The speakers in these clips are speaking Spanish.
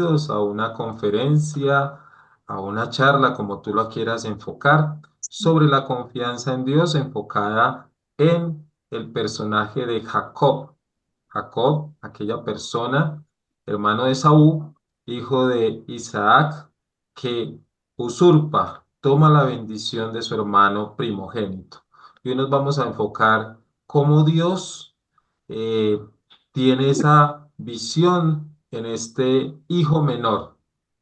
bienvenidos a una conferencia, a una charla, como tú lo quieras enfocar, sobre la confianza en Dios enfocada en el personaje de Jacob. Jacob, aquella persona, hermano de Esaú, hijo de Isaac, que usurpa, toma la bendición de su hermano primogénito. Y hoy nos vamos a enfocar cómo Dios eh, tiene esa visión en este hijo menor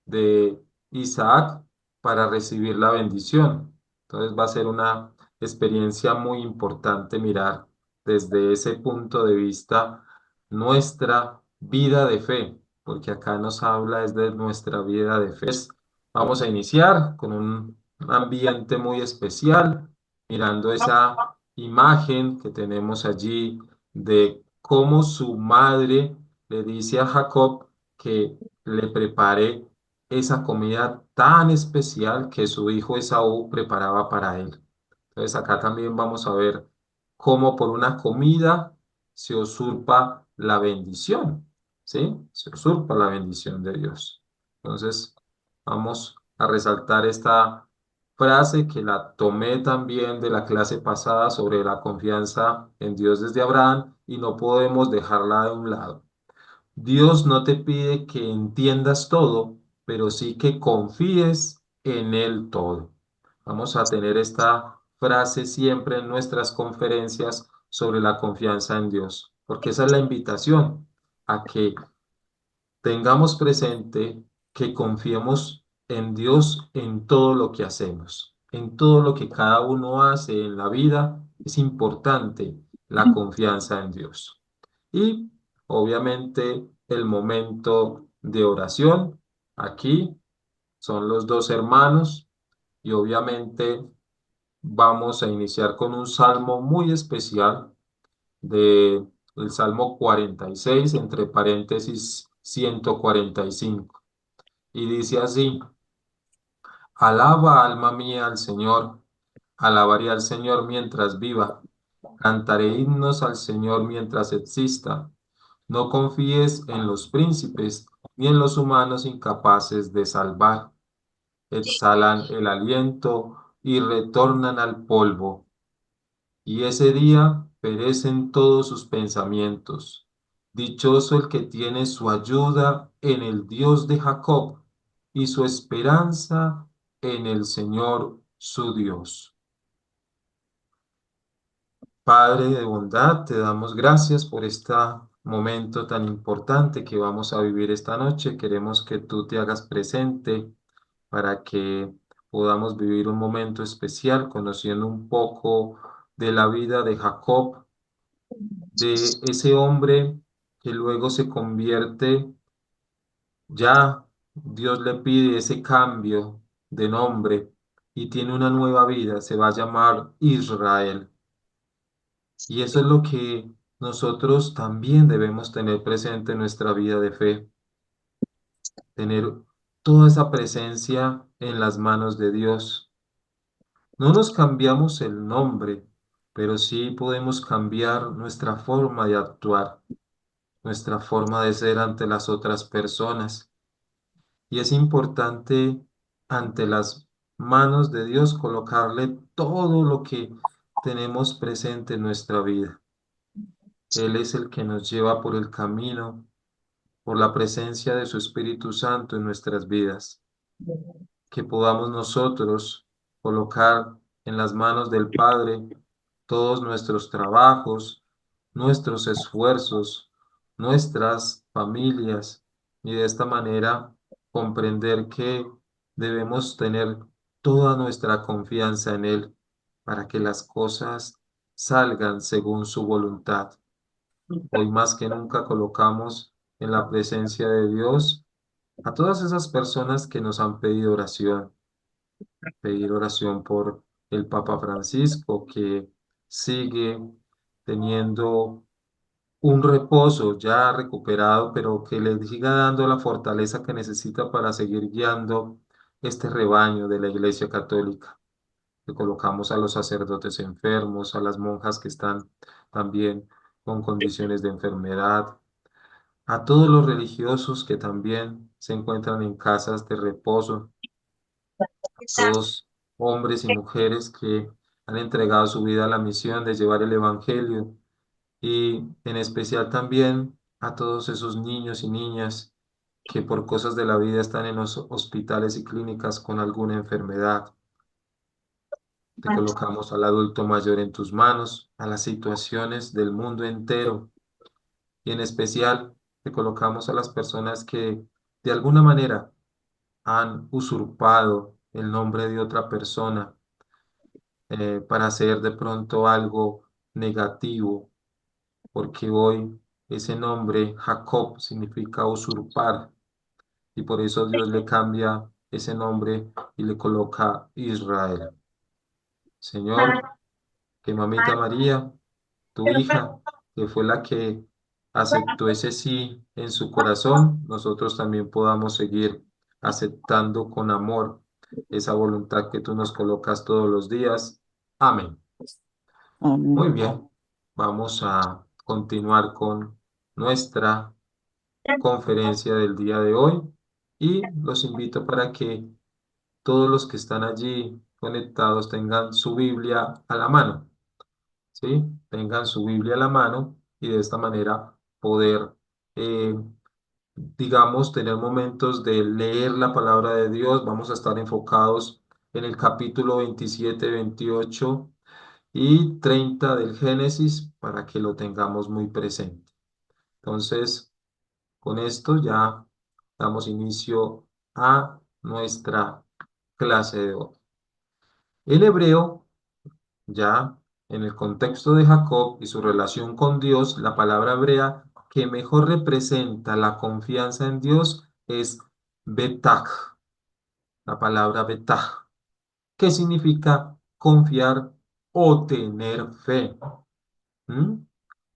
de Isaac para recibir la bendición. Entonces va a ser una experiencia muy importante mirar desde ese punto de vista nuestra vida de fe, porque acá nos habla es de nuestra vida de fe. Vamos a iniciar con un ambiente muy especial, mirando esa imagen que tenemos allí de cómo su madre le dice a Jacob que le prepare esa comida tan especial que su hijo Esaú preparaba para él. Entonces acá también vamos a ver cómo por una comida se usurpa la bendición, ¿sí? Se usurpa la bendición de Dios. Entonces vamos a resaltar esta frase que la tomé también de la clase pasada sobre la confianza en Dios desde Abraham y no podemos dejarla de un lado. Dios no te pide que entiendas todo, pero sí que confíes en Él todo. Vamos a tener esta frase siempre en nuestras conferencias sobre la confianza en Dios, porque esa es la invitación a que tengamos presente que confiemos en Dios en todo lo que hacemos, en todo lo que cada uno hace en la vida. Es importante la confianza en Dios. Y obviamente el momento de oración. Aquí son los dos hermanos y obviamente vamos a iniciar con un salmo muy especial de el Salmo 46 entre paréntesis 145. Y dice así: Alaba, alma mía, al Señor, alabaré al Señor mientras viva, cantaré himnos al Señor mientras exista. No confíes en los príncipes ni en los humanos incapaces de salvar. Exhalan el aliento y retornan al polvo, y ese día perecen todos sus pensamientos. Dichoso el que tiene su ayuda en el Dios de Jacob y su esperanza en el Señor su Dios. Padre de bondad, te damos gracias por este momento tan importante que vamos a vivir esta noche. Queremos que tú te hagas presente para que podamos vivir un momento especial conociendo un poco de la vida de Jacob, de ese hombre que luego se convierte, ya Dios le pide ese cambio de nombre y tiene una nueva vida, se va a llamar Israel. Y eso es lo que nosotros también debemos tener presente en nuestra vida de fe, tener toda esa presencia en las manos de Dios. No nos cambiamos el nombre, pero sí podemos cambiar nuestra forma de actuar, nuestra forma de ser ante las otras personas. Y es importante ante las manos de Dios colocarle todo lo que tenemos presente en nuestra vida. Él es el que nos lleva por el camino, por la presencia de su Espíritu Santo en nuestras vidas. Que podamos nosotros colocar en las manos del Padre todos nuestros trabajos, nuestros esfuerzos, nuestras familias, y de esta manera comprender que debemos tener toda nuestra confianza en Él para que las cosas salgan según su voluntad. Hoy más que nunca colocamos en la presencia de Dios a todas esas personas que nos han pedido oración, pedir oración por el Papa Francisco, que sigue teniendo un reposo ya recuperado, pero que le siga dando la fortaleza que necesita para seguir guiando este rebaño de la Iglesia Católica. Le colocamos a los sacerdotes enfermos, a las monjas que están también con condiciones de enfermedad, a todos los religiosos que también se encuentran en casas de reposo, todos hombres y mujeres que han entregado su vida a la misión de llevar el Evangelio y en especial también a todos esos niños y niñas que por cosas de la vida están en los hospitales y clínicas con alguna enfermedad. Te colocamos al adulto mayor en tus manos, a las situaciones del mundo entero y en especial te colocamos a las personas que de alguna manera han usurpado el nombre de otra persona para hacer de pronto algo negativo, porque hoy ese nombre Jacob significa usurpar y por eso Dios le cambia ese nombre y le coloca Israel. Señor, que mamita María, tu hija, que fue la que aceptó ese sí en su corazón, nosotros también podamos seguir aceptando con amor esa voluntad que tú nos colocas todos los días. Amén. Muy Amén. bien, vamos a continuar con nuestra conferencia del día de hoy y los invito para que todos los que están allí conectados tengan su Biblia a la mano, ¿sí? Tengan su Biblia a la mano y de esta manera poder, eh, digamos, tener momentos de leer la palabra de Dios. Vamos a estar enfocados en el capítulo 27, 28 y 30 del Génesis para que lo tengamos muy presente. Entonces, con esto ya damos inicio a nuestra clase de hoy. El hebreo, ya en el contexto de Jacob y su relación con Dios, la palabra hebrea que mejor representa la confianza en Dios es betach, la palabra betach, que significa confiar o tener fe. ¿Mm?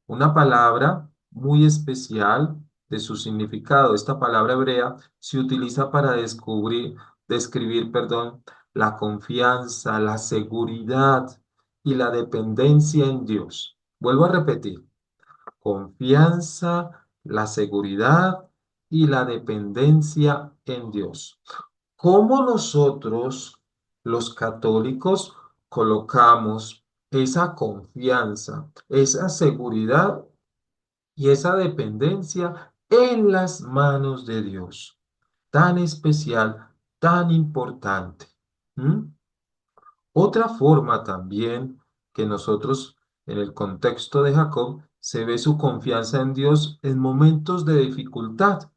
Una palabra muy especial de su significado. Esta palabra hebrea se utiliza para describir, perdón, la confianza, la seguridad y la dependencia en Dios. Vuelvo a repetir, confianza, la seguridad y la dependencia en Dios. ¿Cómo nosotros, los católicos, colocamos esa confianza, esa seguridad y esa dependencia en las manos de Dios? Tan especial, tan importante. ¿Mm? Otra forma también que nosotros, en el contexto de Jacob, se ve su confianza en Dios en momentos de dificultad.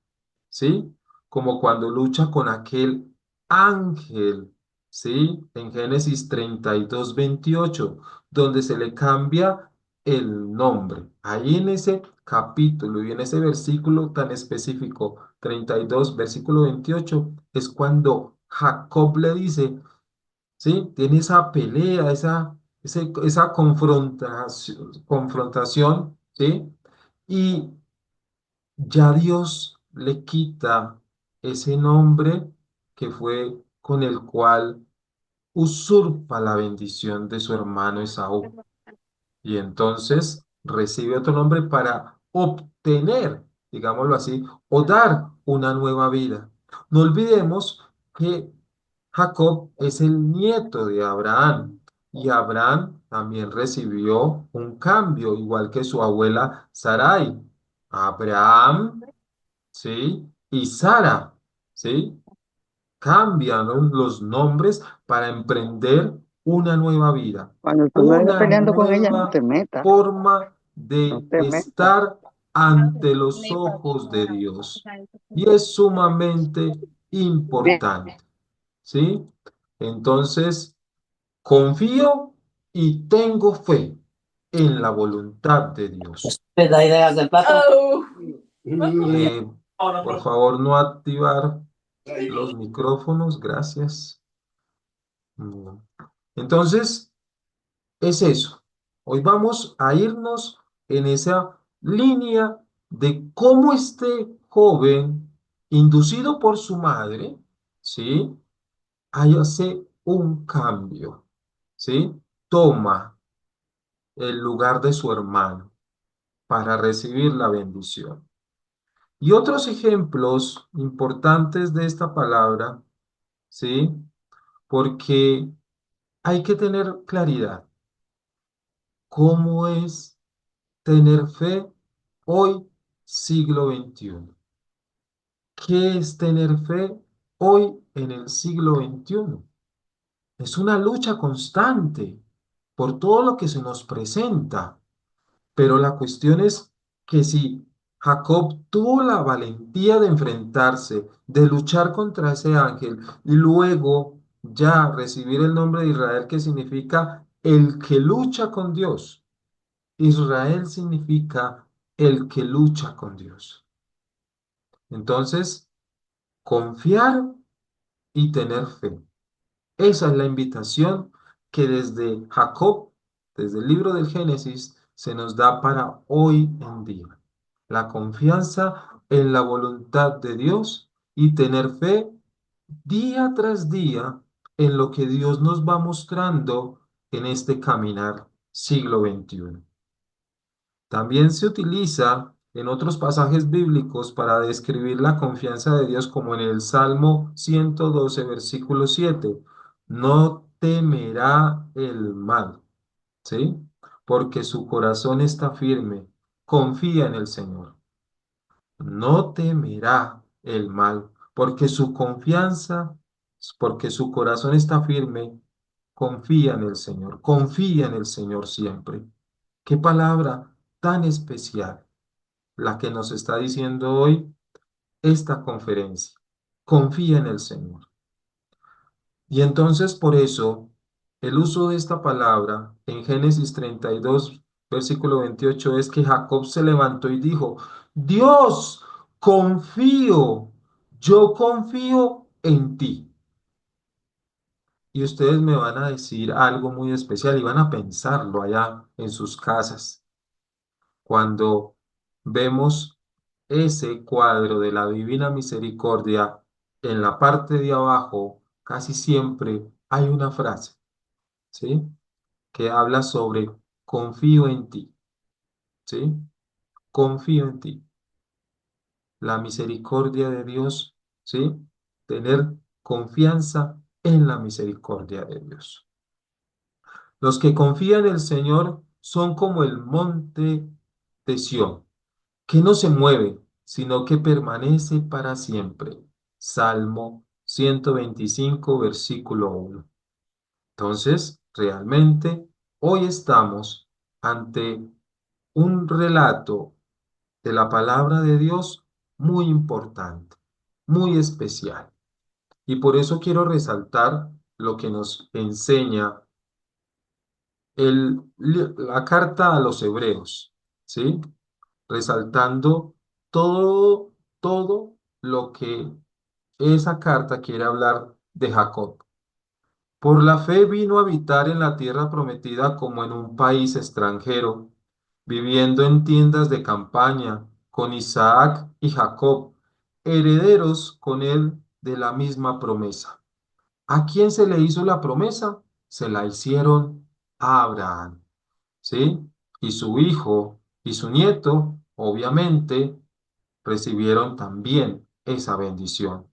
¿Sí? Como cuando lucha con aquel ángel, ¿sí? En Génesis 32 28 donde se le cambia el nombre. Ahí en ese capítulo y en ese versículo tan específico, 32 versículo 28 es cuando Jacob le dice, ¿sí? Tiene esa pelea, esa confrontación, ¿sí? Y ya Dios le quita ese nombre que fue con el cual usurpa la bendición de su hermano Esaú. Y entonces recibe otro nombre para obtener, digámoslo así, o dar una nueva vida. No olvidemos que Jacob es el nieto de Abraham y Abraham también recibió un cambio, igual que su abuela Sarai. Abraham, ¿sí? Y Sara, ¿sí? Cambian los nombres para emprender una nueva vida, Cuando tú no vayas una peleando con ella, no te nueva metas, forma no de te metas. estar ante los ojos de Dios. Y es sumamente Bien. importante, ¿sí? Entonces, confío y tengo fe en la voluntad de Dios. ¿Te da ideas del plato? Eh, por favor, no activar los micrófonos, gracias. Mm. Entonces, es eso. Hoy vamos a irnos en esa línea de cómo este joven, inducido por su madre, ¿sí? Ahí hace un cambio, ¿sí? Toma el lugar de su hermano para recibir la bendición. Y otros ejemplos importantes de esta palabra, ¿sí? Porque hay que tener claridad. ¿Cómo es tener fe hoy, siglo XXI? ¿Qué es tener fe hoy en el siglo XXI? Es una lucha constante por todo lo que se nos presenta. Pero la cuestión es que si Jacob tuvo la valentía de enfrentarse, de luchar contra ese ángel y luego ya recibir el nombre de Israel, que significa el que lucha con Dios. Israel significa el que lucha con Dios. Entonces, confiar y tener fe. Esa es la invitación que desde Jacob, desde el libro del Génesis, se nos da para hoy en día. La confianza en la voluntad de Dios y tener fe día tras día en lo que Dios nos va mostrando en este caminar siglo XXI. También se utiliza en otros pasajes bíblicos para describir la confianza de Dios, como en el Salmo 112, versículo 7. No temerá el mal, ¿sí? Porque su corazón está firme, confía en el Señor. No temerá el mal, porque su confianza, porque su corazón está firme, confía en el Señor, confía en el Señor siempre. Qué palabra tan especial la que nos está diciendo hoy esta conferencia. Confía en el Señor. Y entonces por eso el uso de esta palabra en Génesis 32, versículo 28 es que Jacob se levantó y dijo, Dios, confío, yo confío en ti. Y ustedes me van a decir algo muy especial y van a pensarlo allá en sus casas. Cuando vemos ese cuadro de la Divina Misericordia, en la parte de abajo casi siempre hay una frase, ¿sí? Que habla sobre confío en ti, ¿sí? Confío en ti. La misericordia de Dios, ¿sí? Tener confianza en la misericordia de Dios. Los que confían en el Señor son como el monte de Sión, que no se mueve, sino que permanece para siempre. Salmo 125, versículo 1. Entonces, realmente, hoy estamos ante un relato de la palabra de Dios muy importante, muy especial. Y por eso quiero resaltar lo que nos enseña la carta a los hebreos, ¿sí? Resaltando todo, todo lo que esa carta quiere hablar de Jacob. Por la fe vino a habitar en la tierra prometida como en un país extranjero, viviendo en tiendas de campaña con Isaac y Jacob, herederos con él de la misma promesa. ¿A quién se le hizo la promesa? Se la hicieron a Abraham, ¿sí? Y su hijo y su nieto, obviamente, recibieron también esa bendición.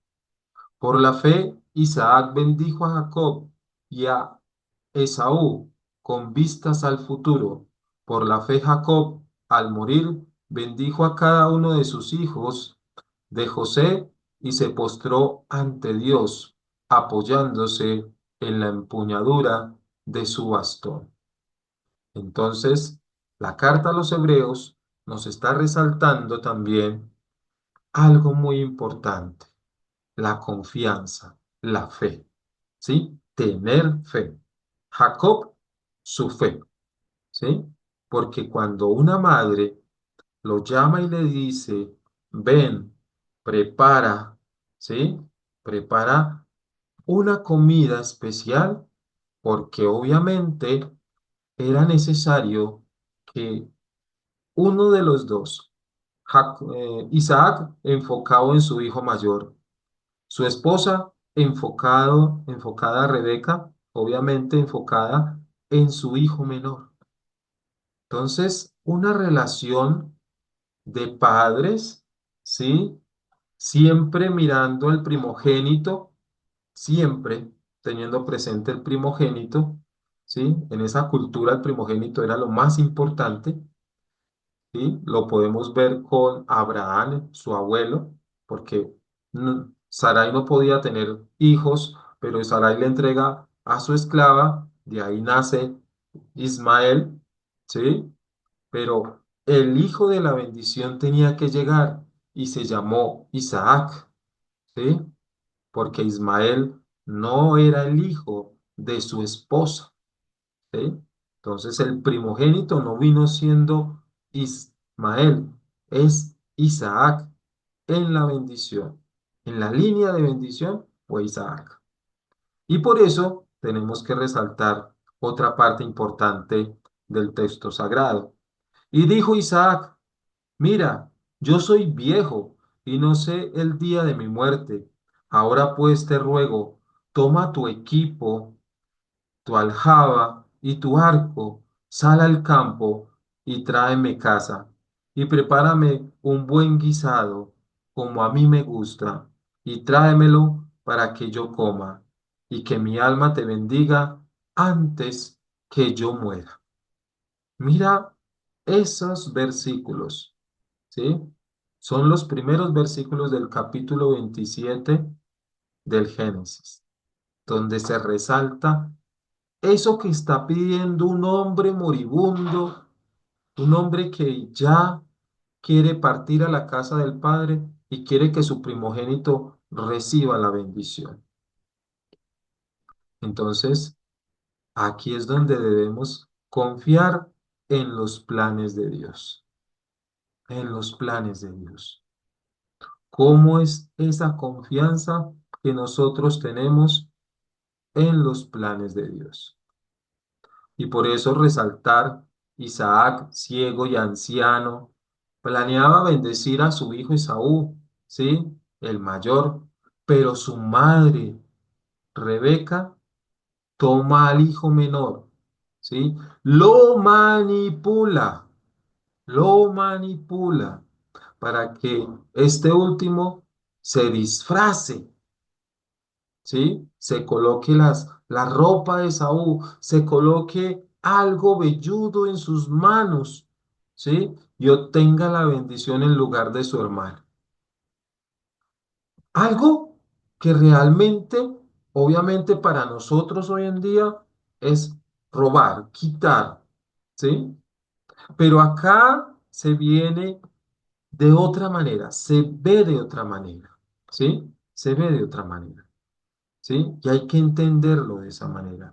Por la fe, Isaac bendijo a Jacob y a Esaú con vistas al futuro. Por la fe, Jacob, al morir, bendijo a cada uno de sus hijos de José y se postró ante Dios, apoyándose en la empuñadura de su bastón. Entonces, la carta a los hebreos nos está resaltando también algo muy importante: la confianza, la fe, ¿sí? Tener fe. Jacob, su fe, ¿sí? Porque cuando una madre lo llama y le dice, ven, prepara, ¿sí? Prepara una comida especial, porque obviamente era necesario que uno de los dos, Isaac enfocado en su hijo mayor, su esposa enfocada Rebeca, obviamente enfocada en su hijo menor. Entonces, una relación de padres, ¿sí? Siempre mirando al primogénito, siempre teniendo presente el primogénito, ¿sí? En esa cultura el primogénito era lo más importante, ¿sí? Lo podemos ver con Abraham, su abuelo, porque Sarai no podía tener hijos, pero Sarai le entrega a su esclava, de ahí nace Ismael, ¿sí? Pero el hijo de la bendición tenía que llegar y se llamó Isaac, ¿sí? Porque Ismael no era el hijo de su esposa, ¿sí? Entonces el primogénito no vino siendo Ismael, es Isaac en la bendición. En la línea de bendición fue Isaac. Y por eso tenemos que resaltar otra parte importante del texto sagrado. Y dijo Isaac, mira, yo soy viejo y no sé el día de mi muerte. Ahora pues te ruego, toma tu equipo, tu aljaba y tu arco, sal al campo y tráeme casa, y prepárame un buen guisado, como a mí me gusta, y tráemelo para que yo coma, y que mi alma te bendiga antes que yo muera. Mira esos versículos, ¿sí? Son los primeros versículos del capítulo 27 del Génesis, donde se resalta eso que está pidiendo un hombre moribundo, un hombre que ya quiere partir a la casa del Padre y quiere que su primogénito reciba la bendición. Entonces, aquí es donde debemos confiar en los planes de Dios, en los planes de Dios. ¿Cómo es esa confianza que nosotros tenemos en los planes de Dios? Y por eso resaltar, Isaac, ciego y anciano, planeaba bendecir a su hijo Esaú, ¿sí? El mayor, pero su madre, Rebeca, toma al hijo menor, ¿sí? Lo manipula, lo manipula para que este último se disfrace, ¿sí? Se coloque la ropa de Saúl, se coloque algo velludo en sus manos, ¿sí? Y obtenga la bendición en lugar de su hermano. Algo que realmente, obviamente para nosotros hoy en día es robar, quitar, ¿sí? Pero acá se viene de otra manera, se ve de otra manera, ¿sí? Se ve de otra manera. ¿Sí? Y hay que entenderlo de esa manera.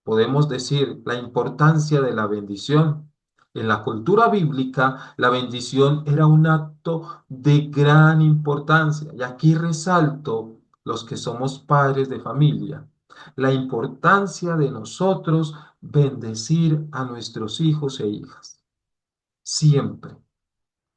Podemos decir la importancia de la bendición. En la cultura bíblica, la bendición era un acto de gran importancia. Y aquí resalto los que somos padres de familia, la importancia de nosotros bendecir a nuestros hijos e hijas. Siempre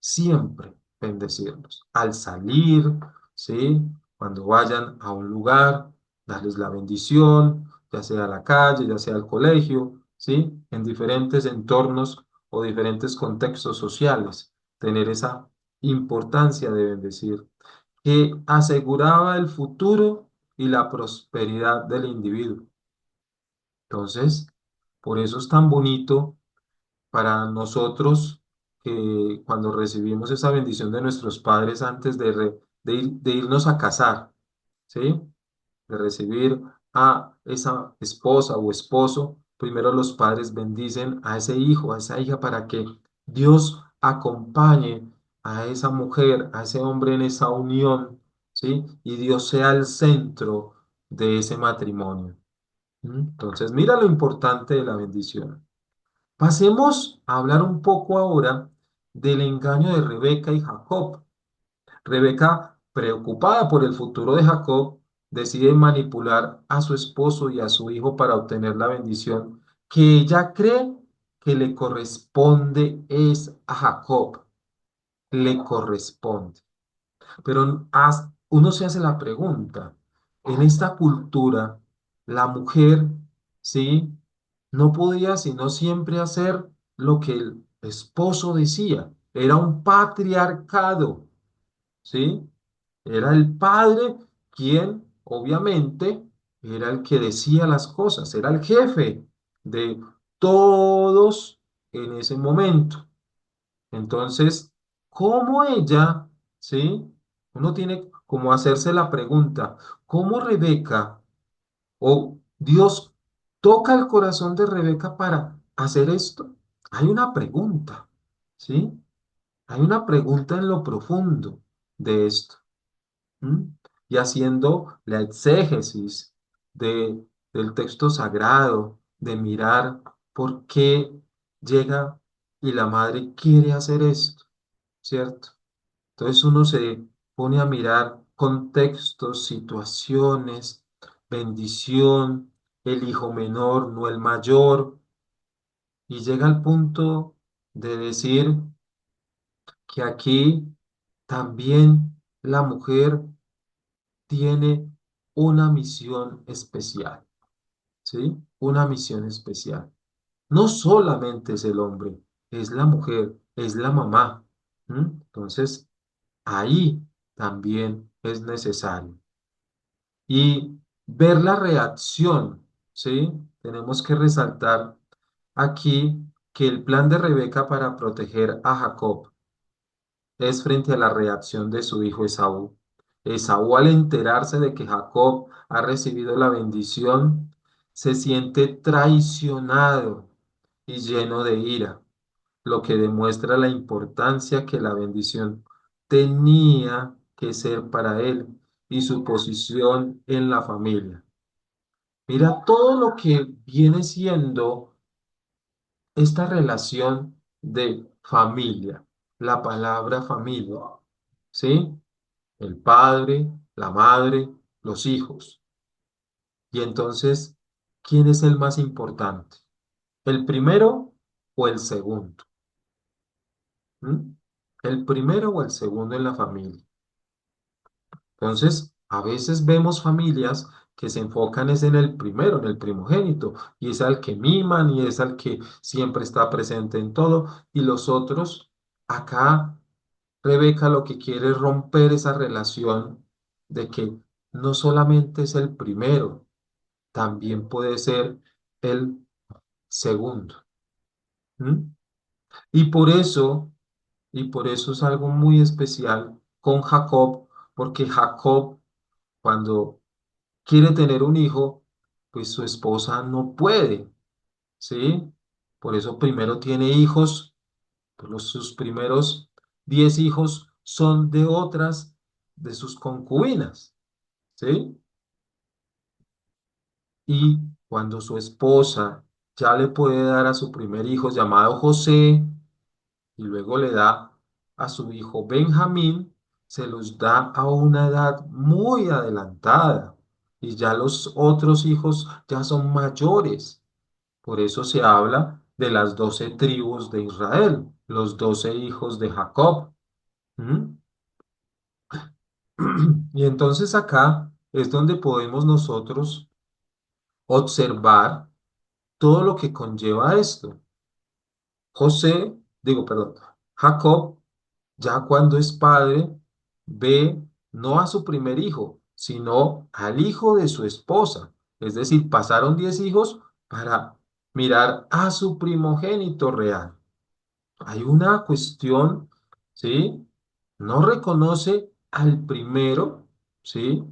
siempre bendecirlos. Al salir, ¿sí? Cuando vayan a un lugar, darles la bendición, ya sea a la calle, ya sea al colegio, ¿sí? En diferentes entornos o diferentes contextos sociales, tener esa importancia de bendecir, que aseguraba el futuro y la prosperidad del individuo. Entonces, por eso es tan bonito para nosotros que cuando recibimos esa bendición de nuestros padres antes de irnos a casar, ¿sí? De recibir a esa esposa o esposo, primero los padres bendicen a ese hijo, a esa hija, para que Dios acompañe a esa mujer, a ese hombre en esa unión, ¿sí? Y Dios sea el centro de ese matrimonio. ¿Mm? Entonces, mira lo importante de la bendición. Pasemos a hablar un poco ahora del engaño de Rebeca y Jacob. Rebeca, preocupada por el futuro de Jacob, decide manipular a su esposo y a su hijo para obtener la bendición que ella cree que le corresponde es a Jacob. Le corresponde. Pero uno se hace la pregunta, en esta cultura, la mujer, ¿sí? No podía sino siempre hacer lo que el esposo decía. Era un patriarcado, ¿sí? Era el padre quien, obviamente, era el que decía las cosas, era el jefe de todos en ese momento. Entonces, ¿cómo ella, sí? Uno tiene como hacerse la pregunta, ¿cómo Rebeca o Dios toca el corazón de Rebeca para hacer esto? Hay una pregunta, ¿sí? Hay una pregunta en lo profundo de esto. ¿M? Y haciendo la exégesis de, del texto sagrado, de mirar por qué llega y la madre quiere hacer esto, ¿cierto? Entonces uno se pone a mirar contextos, situaciones, bendición, el hijo menor, no el mayor, y llega al punto de decir que aquí también la mujer tiene una misión especial, ¿sí? Una misión especial. No solamente es el hombre, es la mujer, es la mamá. Entonces, ahí también es necesario. Y ver la reacción, ¿sí? Tenemos que resaltar aquí que el plan de Rebeca para proteger a Jacob es frente a la reacción de su hijo Esaú. Esaú, al enterarse de que Jacob ha recibido la bendición, se siente traicionado y lleno de ira, lo que demuestra la importancia que la bendición tenía que ser para él y su posición en la familia. Mira todo lo que viene siendo esta relación de familia, la palabra familia, ¿sí? El padre, la madre, los hijos. Y entonces, ¿quién es el más importante? ¿El primero o el segundo? ¿Mm? ¿El primero o el segundo en la familia? Entonces, a veces vemos familias que se enfocan es en el primero, en el primogénito, y es al que miman y es al que siempre está presente en todo, y los otros, acá Rebeca lo que quiere es romper esa relación de que no solamente es el primero, también puede ser el segundo. ¿M? Y por eso, y por eso es algo muy especial con Jacob, porque Jacob, cuando quiere tener un hijo, pues su esposa no puede, ¿sí? Por eso primero tiene hijos, pues sus primeros 10 hijos son de otras de sus concubinas, ¿sí? Y cuando su esposa ya le puede dar a su primer hijo llamado José y luego le da a su hijo Benjamín, se los da a una edad muy adelantada y ya los otros hijos ya son mayores. Por eso se habla de las 12 tribus de Israel, los 12 hijos de Jacob. ¿Mm? Y entonces acá es donde podemos nosotros observar todo lo que conlleva esto. José, digo, perdón, Jacob, ya cuando es padre, ve no a su primer hijo, sino al hijo de su esposa. Es decir, pasaron 10 hijos para mirar a su primogénito real. Hay una cuestión, ¿sí? No reconoce al primero, ¿sí?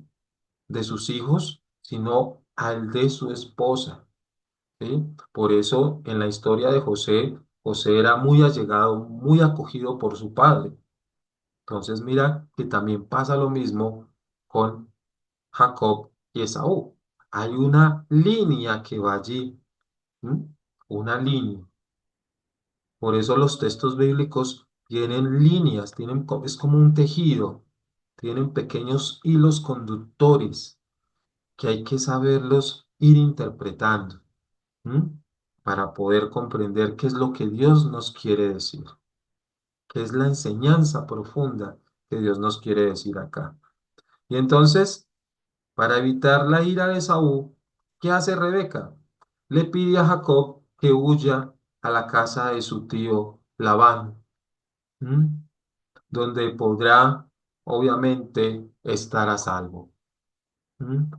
De sus hijos, sino al de su esposa. ¿Sí? Por eso en la historia de José, José era muy allegado, muy acogido por su padre. Entonces mira que también pasa lo mismo con Jacob y Esaú. Hay una línea que va allí, ¿m? Una línea. Por eso los textos bíblicos tienen líneas, es como un tejido, tienen pequeños hilos conductores que hay que saberlos ir interpretando. ¿M? Para poder comprender qué es lo que Dios nos quiere decir, qué es la enseñanza profunda que Dios nos quiere decir acá. Y entonces, para evitar la ira de Saúl, ¿qué hace Rebeca? Le pide a Jacob que huya a la casa de su tío Labán, ¿m? Donde podrá obviamente estar a salvo. ¿Mm?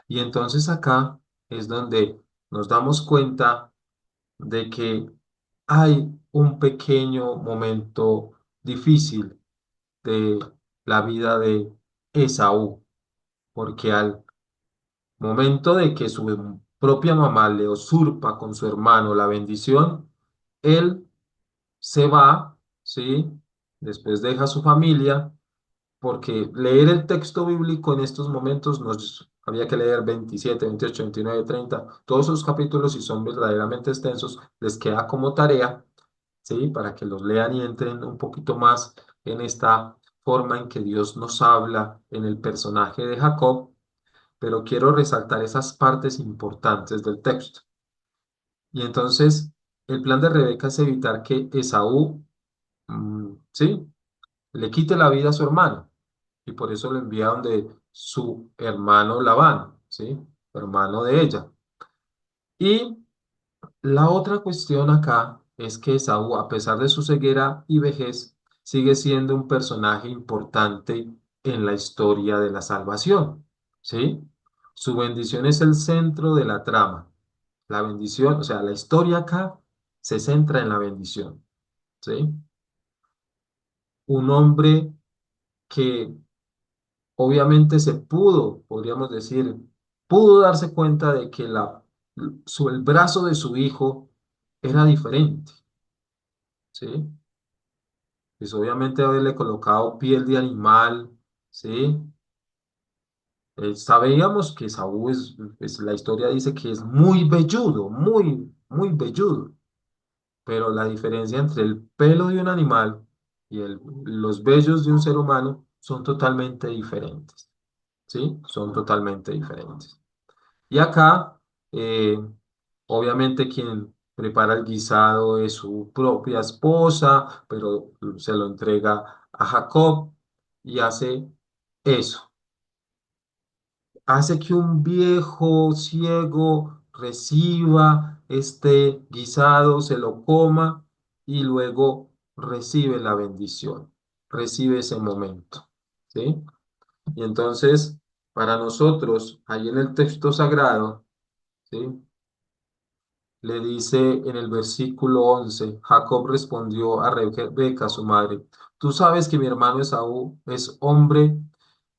Y entonces acá es donde nos damos cuenta de que hay un pequeño momento difícil de la vida de Esaú, porque al momento de que su propia mamá le usurpa con su hermano la bendición, él se va, ¿sí? Después deja a su familia, porque leer el texto bíblico en estos momentos nos había que leer 27, 28, 29, 30, todos esos capítulos, y son verdaderamente extensos, les queda como tarea, ¿sí? Para que los lean y entren un poquito más en esta forma en que Dios nos habla en el personaje de Jacob, pero quiero resaltar esas partes importantes del texto. Y entonces, el plan de Rebeca es evitar que Esaú, ¿sí? Le quite la vida a su hermano. Y por eso lo envía donde su hermano Labán, ¿sí? Hermano de ella. Y la otra cuestión acá es que Esaú, a pesar de su ceguera y vejez, sigue siendo un personaje importante en la historia de la salvación, ¿sí? Su bendición es el centro de la trama. La bendición, o sea, la historia acá se centra en la bendición, ¿sí? Un hombre que obviamente se pudo, podríamos decir, pudo darse cuenta de que el brazo de su hijo era diferente, ¿sí? Pues obviamente haberle colocado piel de animal, ¿sí? Sabíamos que Saúl la historia dice que es muy velludo, muy velludo, pero la diferencia entre el pelo de un animal y los vellos de un ser humano son totalmente diferentes, ¿sí? Son totalmente diferentes. Y acá, eh, obviamente, quien prepara el guisado es su propia esposa, pero se lo entrega a Jacob y hace eso. Hace que un viejo ciego reciba este guisado, se lo coma y luego recibe la bendición, recibe ese momento, ¿sí? Y entonces, para nosotros, ahí en el texto sagrado, ¿sí? Le dice en el versículo 11, Jacob respondió a Rebeca, su madre, tú sabes que mi hermano Esaú es hombre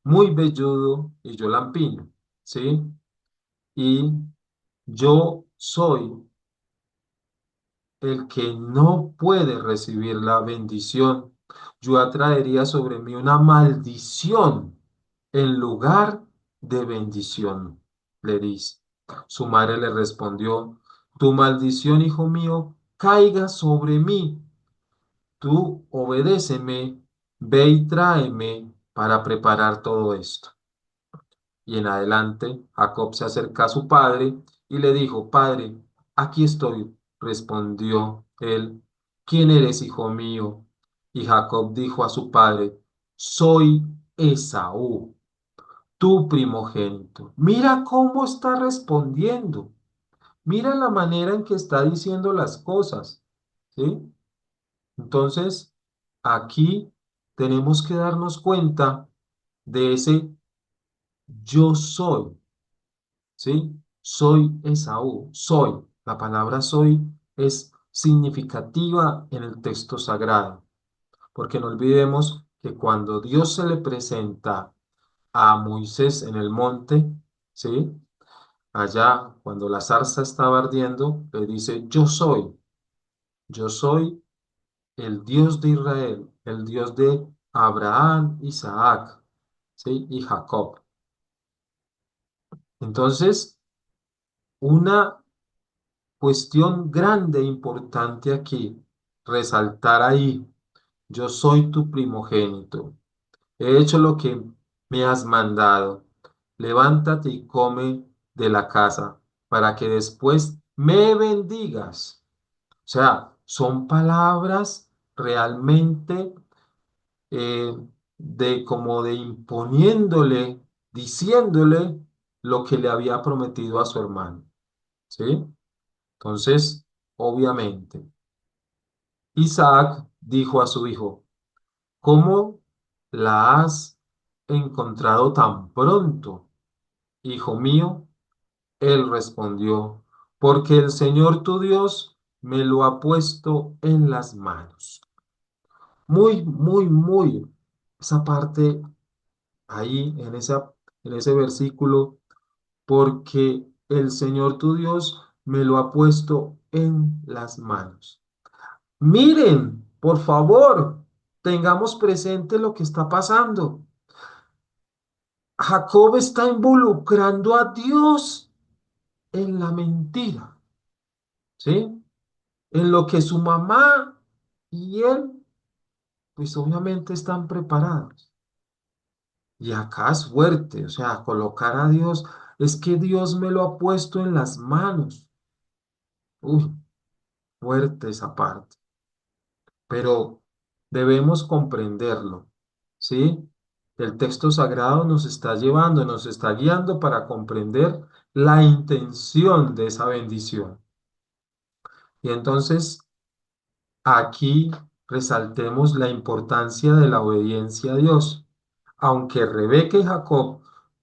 muy velludo y yo lampiño, ¿sí? Y yo soy el que no puede recibir la bendición. Yo atraería sobre mí una maldición en lugar de bendición, le dice. Su madre le respondió, tu maldición, hijo mío, caiga sobre mí. Tú obedéceme, ve y tráeme para preparar todo esto. Y en adelante, Jacob se acerca a su padre y le dijo, Padre, aquí estoy. Respondió él, ¿quién eres, hijo mío? Y Jacob dijo a su padre, soy Esaú, tu primogénito. Mira cómo está respondiendo. Mira la manera en que está diciendo las cosas. ¿Sí? Entonces, aquí tenemos que darnos cuenta de ese yo soy. ¿Sí? Soy Esaú, soy. La palabra soy es significativa en el texto sagrado, porque no olvidemos que cuando Dios se le presenta a Moisés en el monte, ¿sí? Allá, cuando la zarza estaba ardiendo, le dice, yo soy el Dios de Israel, el Dios de Abraham, Isaac, ¿sí? Y Jacob. Entonces, una cuestión grande e importante aquí, resaltar ahí, yo soy tu primogénito, he hecho lo que me has mandado, levántate y come de la casa, para que después me bendigas. O sea, son palabras realmente eh, de como de imponiéndole, diciéndole lo que le había prometido a su hermano, ¿sí? Entonces, obviamente, Isaac dijo a su hijo, ¿cómo? la has encontrado tan pronto, hijo mío? Él respondió, porque el Señor tu Dios me lo ha puesto en las manos. Muy, muy, muy, esa parte ahí en ese versículo, porque el Señor tu Dios me lo ha puesto en las manos. Miren, por favor, tengamos presente lo que está pasando. Jacob está involucrando a Dios en la mentira, ¿sí? En lo que su mamá y él, pues obviamente están preparados. Y acá es fuerte, o sea, colocar a Dios, es que Dios me lo ha puesto en las manos. Uy, fuerte esa parte, pero debemos comprenderlo, ¿sí? El texto sagrado nos está llevando, nos está guiando para comprender la intención de esa bendición. Y entonces aquí resaltemos la importancia de la obediencia a Dios. Aunque Rebeca y Jacob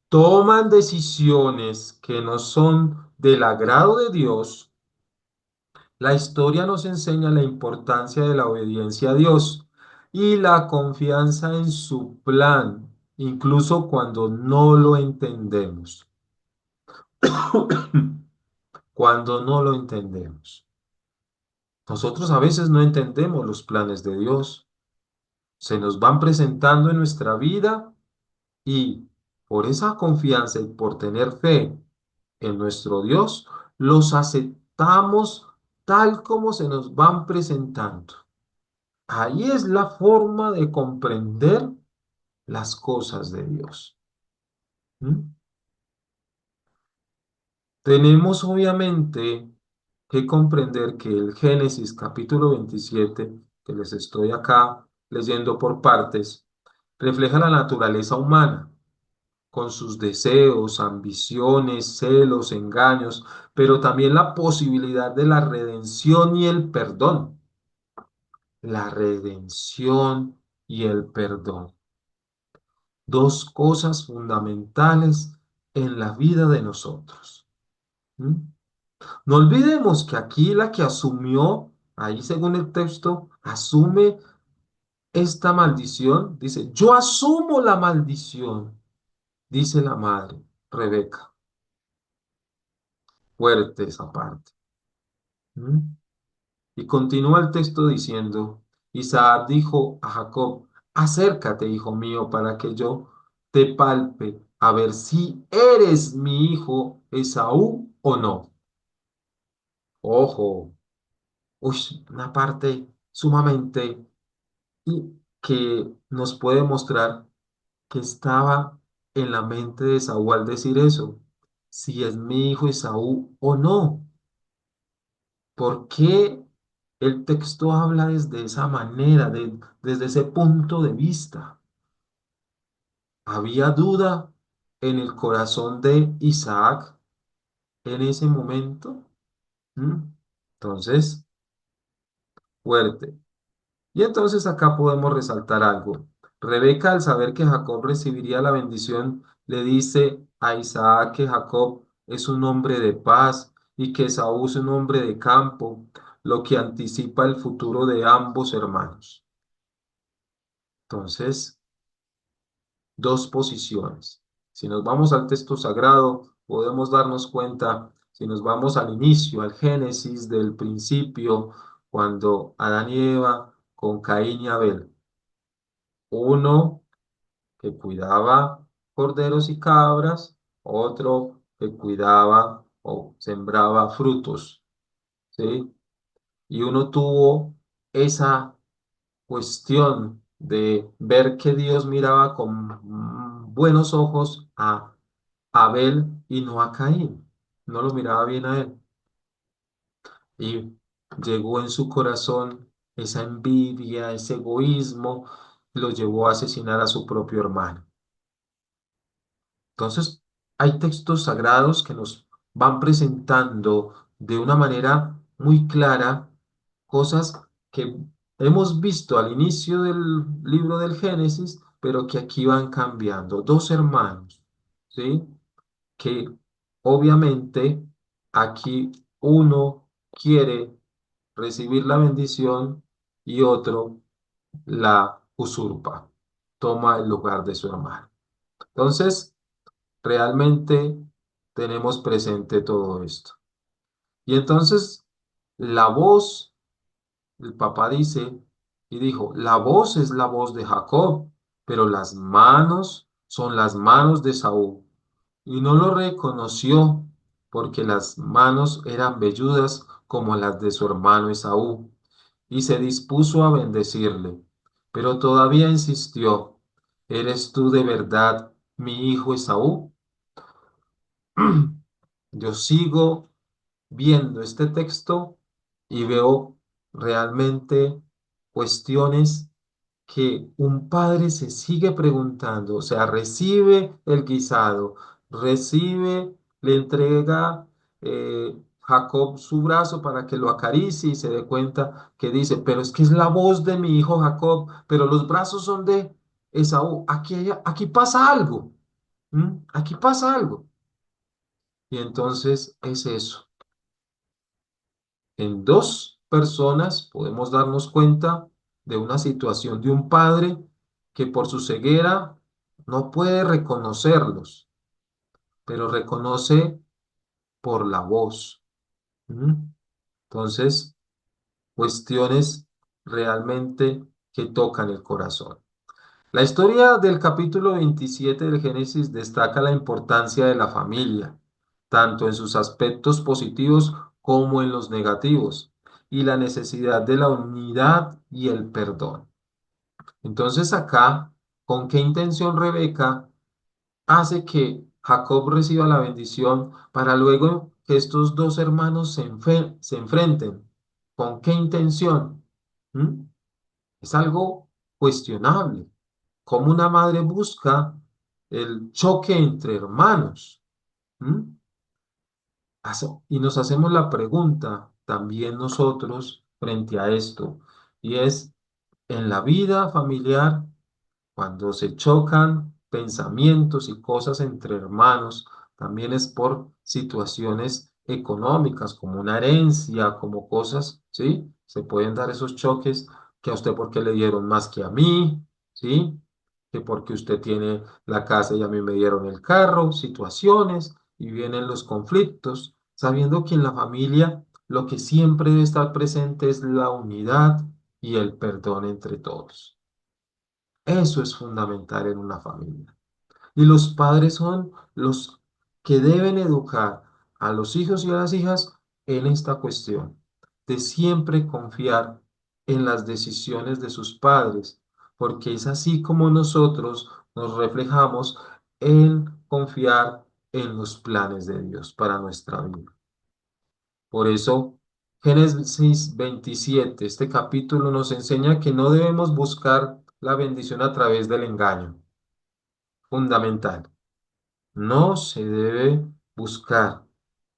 toman decisiones que no son del agrado de Dios, la historia nos enseña la importancia de la obediencia a Dios y la confianza en su plan, incluso cuando no lo entendemos. Cuando no lo entendemos. Nosotros a veces no entendemos los planes de Dios. Se nos van presentando en nuestra vida y por esa confianza y por tener fe en nuestro Dios, los aceptamos tal como se nos van presentando. Ahí es la forma de comprender las cosas de Dios. ¿Mm? Tenemos obviamente que comprender que el Génesis capítulo 27, que les estoy acá leyendo por partes, refleja la naturaleza humana con sus deseos, ambiciones, celos, engaños, pero también la posibilidad de la redención y el perdón. La redención y el perdón. Dos cosas fundamentales en la vida de nosotros. ¿Mm? No olvidemos que aquí la que asumió, ahí según el texto, asume esta maldición, dice, yo asumo la maldición, dice la madre, Rebeca. Fuerte esa parte. ¿Mm? Y continúa el texto diciendo, Isaac dijo a Jacob, acércate, hijo mío, para que yo te palpe, a ver si eres mi hijo Esaú o no. Ojo, uy, una parte sumamente y que nos puede mostrar que estaba en la mente de Esaú al decir eso, si es mi hijo Esaú o no. ¿Por qué el texto habla desde esa manera, desde ese punto de vista? ¿Había duda en el corazón de Isaac en ese momento? ¿Mm? Entonces, fuerte. Y entonces acá podemos resaltar algo. Rebeca, al saber que Jacob recibiría la bendición, le dice a Isaac que Jacob es un hombre de paz y que Esaú es un hombre de campo, lo que anticipa el futuro de ambos hermanos. Entonces, dos posiciones. Si nos vamos al texto sagrado, podemos darnos cuenta, si nos vamos al inicio, al Génesis del principio, cuando Adán y Eva con Caín y Abel, uno que cuidaba corderos y cabras, otro que cuidaba o sembraba frutos, ¿sí? Y uno tuvo esa cuestión de ver que Dios miraba con buenos ojos a Abel y no a Caín. No lo miraba bien a él. Y llegó en su corazón esa envidia, ese egoísmo, lo llevó a asesinar a su propio hermano. Entonces, hay textos sagrados que nos van presentando de una manera muy clara cosas que hemos visto al inicio del libro del Génesis, pero que aquí van cambiando. Dos hermanos, ¿sí? Que obviamente aquí uno quiere recibir la bendición y otro la usurpa, toma el lugar de su hermano. Entonces, realmente tenemos presente todo esto. Y entonces, la voz, el papá dice, y dijo, la voz es la voz de Jacob, pero las manos son las manos de Saúl. Y no lo reconoció porque las manos eran velludas como las de su hermano Esaú, y se dispuso a bendecirle. Pero todavía insistió, ¿eres tú de verdad mi hijo Esaú? Yo sigo viendo este texto y veo realmente cuestiones que un padre se sigue preguntando, o sea, recibe el guisado, recibe, le entrega Jacob su brazo para que lo acaricie y se dé cuenta que dice, pero es que es la voz de mi hijo Jacob, pero los brazos son de Esaú. Aquí pasa algo, ¿m? Aquí pasa algo. Y entonces es eso. En dos personas podemos darnos cuenta de una situación de un padre que por su ceguera no puede reconocerlos, pero reconoce por la voz. ¿Mm? Entonces, cuestiones realmente que tocan el corazón. La historia del capítulo 27 del Génesis destaca la importancia de la familia, tanto en sus aspectos positivos como en los negativos, y la necesidad de la unidad y el perdón. Entonces acá, ¿con qué intención Rebeca hace que Jacob reciba la bendición para luego que estos dos hermanos se enfrenten? ¿Con qué intención? ¿Mm? Es algo cuestionable. Cómo una madre busca el choque entre hermanos. ¿M? Y nos hacemos la pregunta también nosotros frente a esto, y es, en la vida familiar, cuando se chocan pensamientos y cosas entre hermanos, también es por situaciones económicas, como una herencia, como cosas, ¿sí? Se pueden dar esos choques que a usted porque le dieron más que a mí, ¿sí? Que porque usted tiene la casa y a mí me dieron el carro, situaciones, y vienen los conflictos, sabiendo que en la familia lo que siempre debe estar presente es la unidad y el perdón entre todos. Eso es fundamental en una familia. Y los padres son los que deben educar a los hijos y a las hijas en esta cuestión, de siempre confiar en las decisiones de sus padres, porque es así como nosotros nos reflejamos en confiar en los planes de Dios para nuestra vida. Por eso, Génesis 27, este capítulo nos enseña que no debemos buscar la bendición a través del engaño. Fundamental. No se debe buscar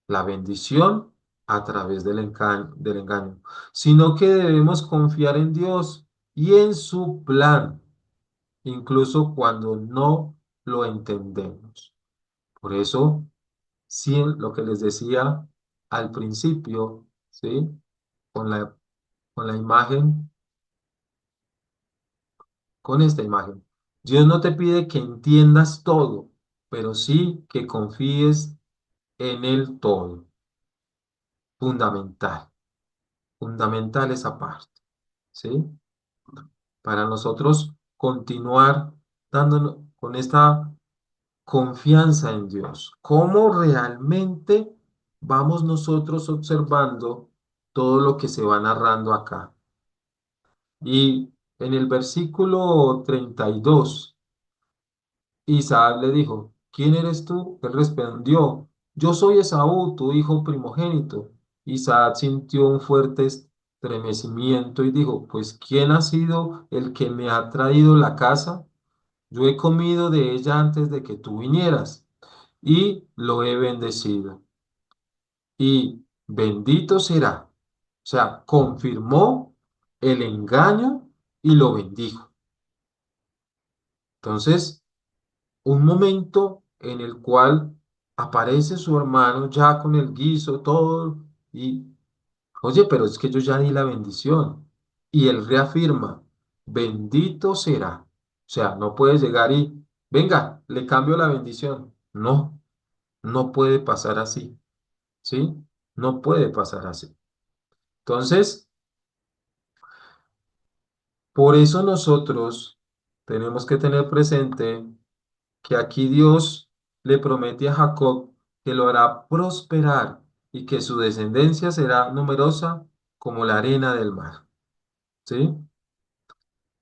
la bendición a través del engaño, sino que debemos confiar en Dios y en su plan, incluso cuando no lo entendemos. Por eso, sí, lo que les decía al principio, ¿sí? Con con la imagen, con esta imagen. Dios no te pide que entiendas todo, pero sí que confíes en el todo. Fundamental, fundamental esa parte, ¿sí? Para nosotros continuar dándonos con esta confianza en Dios. ¿Cómo realmente vamos nosotros observando todo lo que se va narrando acá? Y en el versículo 32, Isaac le dijo, ¿quién eres tú? Él respondió, yo soy Esaú, tu hijo primogénito. Isaac sintió un fuerte estremecimiento y dijo, pues ¿quién ha sido el que me ha traído la casa? Yo he comido de ella antes de que tú vinieras y lo he bendecido. Y bendito será. O sea, confirmó el engaño y lo bendijo. Entonces, un momento en el cual aparece su hermano ya con el guiso, todo, y, oye, pero es que yo ya di la bendición. Y él reafirma, bendito será. O sea, no puede llegar y, venga, le cambio la bendición. No, no puede pasar así, ¿sí? No puede pasar así. Entonces, por eso nosotros tenemos que tener presente que aquí Dios le promete a Jacob que lo hará prosperar y que su descendencia será numerosa como la arena del mar, ¿sí?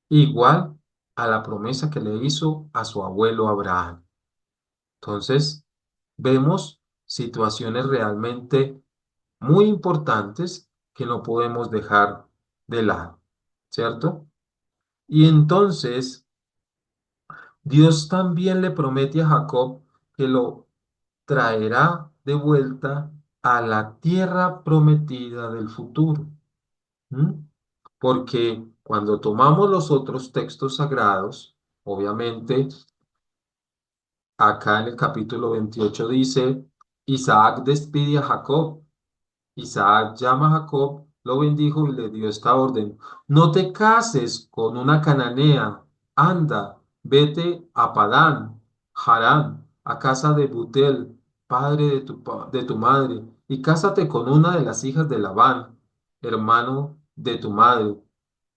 Igual a la promesa que le hizo a su abuelo Abraham. Entonces, vemos situaciones realmente muy importantes que no podemos dejar de lado, ¿cierto? Y entonces, Dios también le promete a Jacob que lo traerá de vuelta a la tierra prometida del futuro. ¿M? Porque cuando tomamos los otros textos sagrados, obviamente, acá en el capítulo 28 dice, Isaac despide a Jacob. Isaac llama a Jacob, lo bendijo y le dio esta orden: no te cases con una cananea, anda, vete a Padán, Harán, a casa de Butel, padre de tu madre, y cásate con una de las hijas de Labán, hermano de tu madre.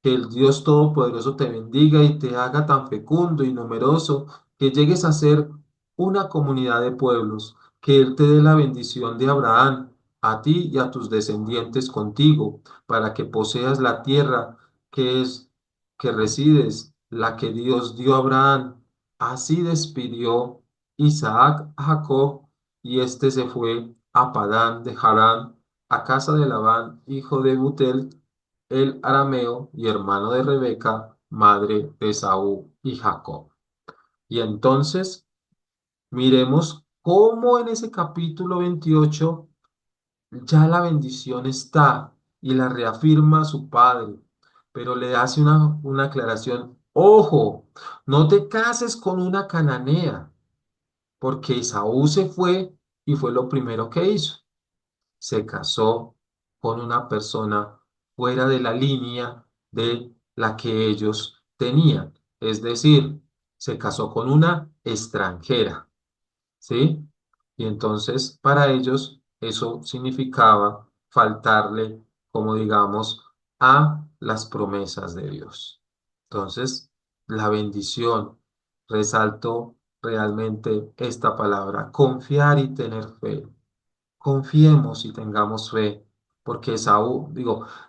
Que el Dios Todopoderoso te bendiga y te haga tan fecundo y numeroso que llegues a ser una comunidad de pueblos, que Él te dé la bendición de Abraham a ti y a tus descendientes contigo, para que poseas la tierra que es que resides, la que Dios dio a Abraham. Así despidió Isaac a Jacob, y éste se fue a Padán de Harán, a casa de Labán, hijo de Butel, el arameo y hermano de Rebeca, madre de Esaú y Jacob. Y entonces miremos cómo en ese capítulo 28 ya la bendición está y la reafirma su padre, pero le hace una aclaración. Ojo, no te cases con una cananea, porque Esaú se fue y fue lo primero que hizo. Se casó con una persona fuera de la línea de la que ellos tenían. Es decir, se casó con una extranjera. ¿Sí? Y entonces para ellos eso significaba faltarle, como digamos, a las promesas de Dios. Entonces, la bendición, resalto realmente esta palabra, confiar y tener fe. Confiemos y tengamos fe, porque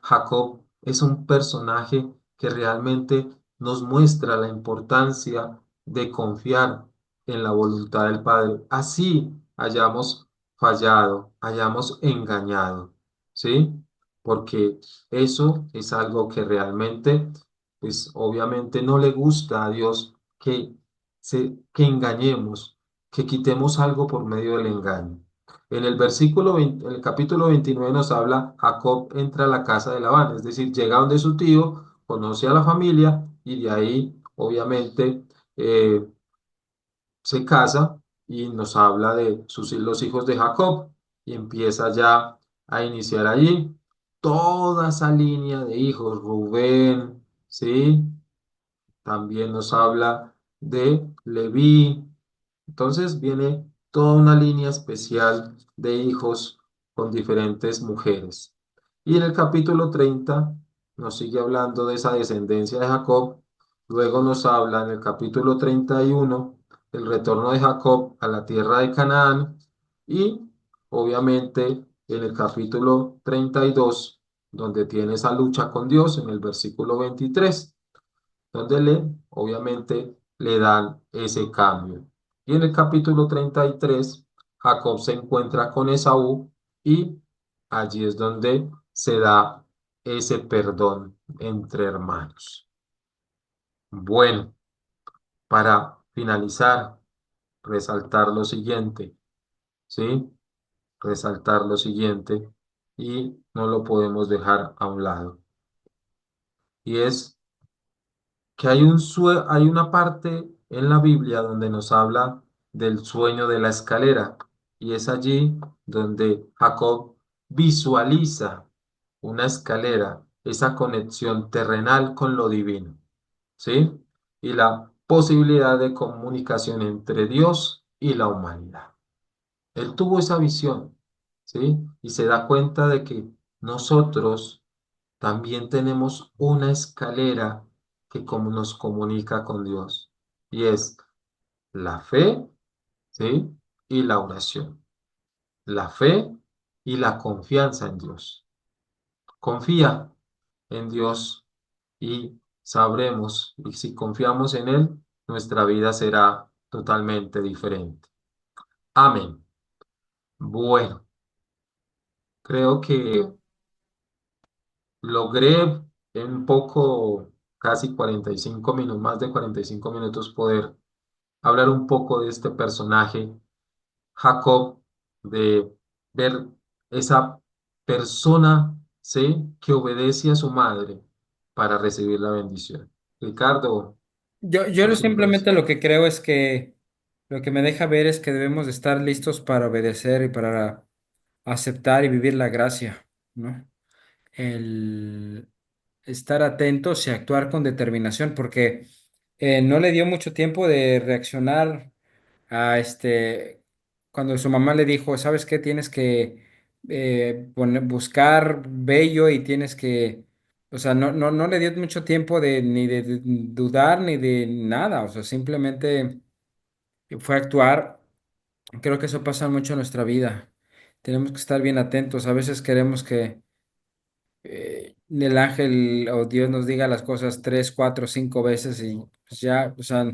Jacob es un personaje que realmente nos muestra la importancia de confiar en la voluntad del Padre. Así hayamos fallado, hayamos engañado, ¿sí? Porque eso es algo que realmente, pues obviamente no le gusta a Dios que engañemos, que quitemos algo por medio del engaño. En el versículo 20, en el capítulo 29 nos habla, Jacob entra a la casa de Labán, es decir, llega donde su tío, conoce a la familia y de ahí, obviamente, eh, se casa y nos habla de los hijos de Jacob y empieza ya a iniciar allí toda esa línea de hijos, Rubén, ¿sí? También nos habla de Leví. Entonces viene toda una línea especial de hijos con diferentes mujeres. Y en el capítulo 30 nos sigue hablando de esa descendencia de Jacob. Luego nos habla en el capítulo 31 el retorno de Jacob a la tierra de Canaán. Y obviamente en el capítulo 32 donde tiene esa lucha con Dios, en el versículo 23 donde obviamente, le dan ese cambio. Y en el capítulo 33 Jacob se encuentra con Esaú y allí es donde se da ese perdón entre hermanos. Bueno, para finalizar, resaltar lo siguiente, ¿sí? Resaltar lo siguiente y no lo podemos dejar a un lado. Y es que hay una parte en la Biblia donde nos habla del sueño de la escalera. Y es allí donde Jacob visualiza una escalera, esa conexión terrenal con lo divino, ¿sí? Y la posibilidad de comunicación entre Dios y la humanidad. Él tuvo esa visión, ¿sí? Y se da cuenta de que nosotros también tenemos una escalera que como nos comunica con Dios. Y es la fe, ¿sí? Y la oración. La fe y la confianza en Dios. Confía en Dios y sabremos, y si confiamos en Él, nuestra vida será totalmente diferente. Amén. Bueno, creo que logré en un poco, casi 45 minutos, más de 45 minutos, poder hablar un poco de este personaje, Jacob, de ver esa persona, ¿sí? Que obedece a su madre para recibir la bendición. Ricardo, Simplemente continuamos. lo que creo es que lo que me deja ver es que debemos de estar listos para obedecer y para aceptar y vivir la gracia, ¿no? El estar atentos y actuar con determinación, porque no le dio mucho tiempo de reaccionar a cuando su mamá le dijo, ¿sabes qué? Tienes que buscar bello y tienes que, o sea, no le dio mucho tiempo de ni de dudar ni de nada, o sea, simplemente fue a actuar. Creo que eso pasa mucho en nuestra vida. Tenemos que estar bien atentos. A veces queremos que el ángel o Dios nos diga las cosas 3, 4, 5 veces y pues ya, o sea,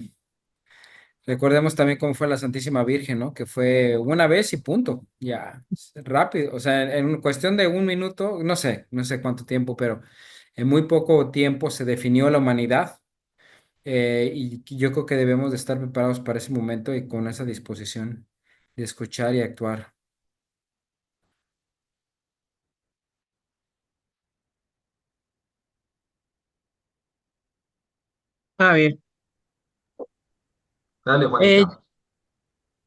recordemos también cómo fue la Santísima Virgen, ¿no? Que fue una vez y punto, ya, rápido, o sea, en cuestión de un minuto, no sé cuánto tiempo, pero en muy poco tiempo se definió la humanidad, y yo creo que debemos de estar preparados para ese momento y con esa disposición de escuchar y actuar. A ver, Dale, eh, Juanita.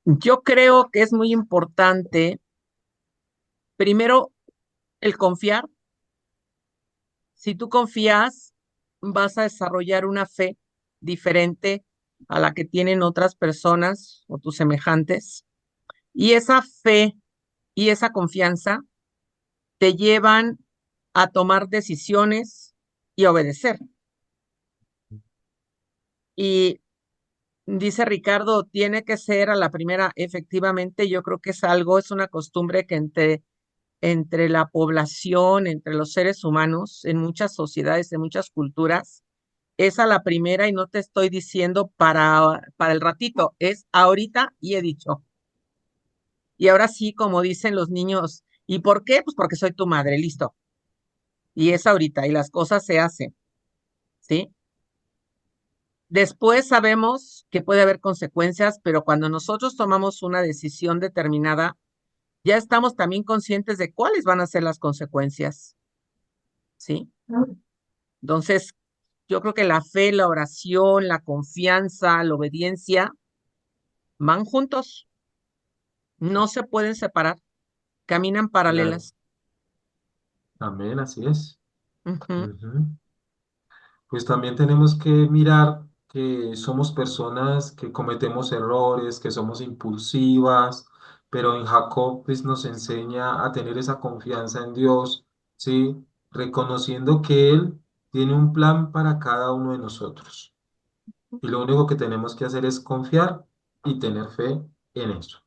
yo creo que es muy importante, primero, el confiar. Si tú confías, vas a desarrollar una fe diferente a la que tienen otras personas o tus semejantes. Y esa fe y esa confianza te llevan a tomar decisiones y a obedecer. Y dice Ricardo, tiene que ser a la primera, efectivamente, yo creo que es algo, es una costumbre que entre la población, entre los seres humanos, en muchas sociedades, en muchas culturas, es a la primera y no te estoy diciendo para el ratito, es ahorita y he dicho. Y ahora sí, como dicen los niños, ¿y por qué? Pues porque soy tu madre, listo. Y es ahorita y las cosas se hacen, ¿sí? Después sabemos que puede haber consecuencias, pero cuando nosotros tomamos una decisión determinada, ya estamos también conscientes de cuáles van a ser las consecuencias, ¿sí? Entonces, yo creo que la fe, la oración, la confianza, la obediencia van juntos, no se pueden separar, caminan Claro. paralelas. Amén, así es. Ujú, Ujú. Pues también tenemos que mirar que somos personas que cometemos errores, que somos impulsivas, pero en Jacob pues nos enseña a tener esa confianza en Dios, ¿sí? Reconociendo que Él tiene un plan para cada uno de nosotros. Y lo único que tenemos que hacer es confiar y tener fe en eso.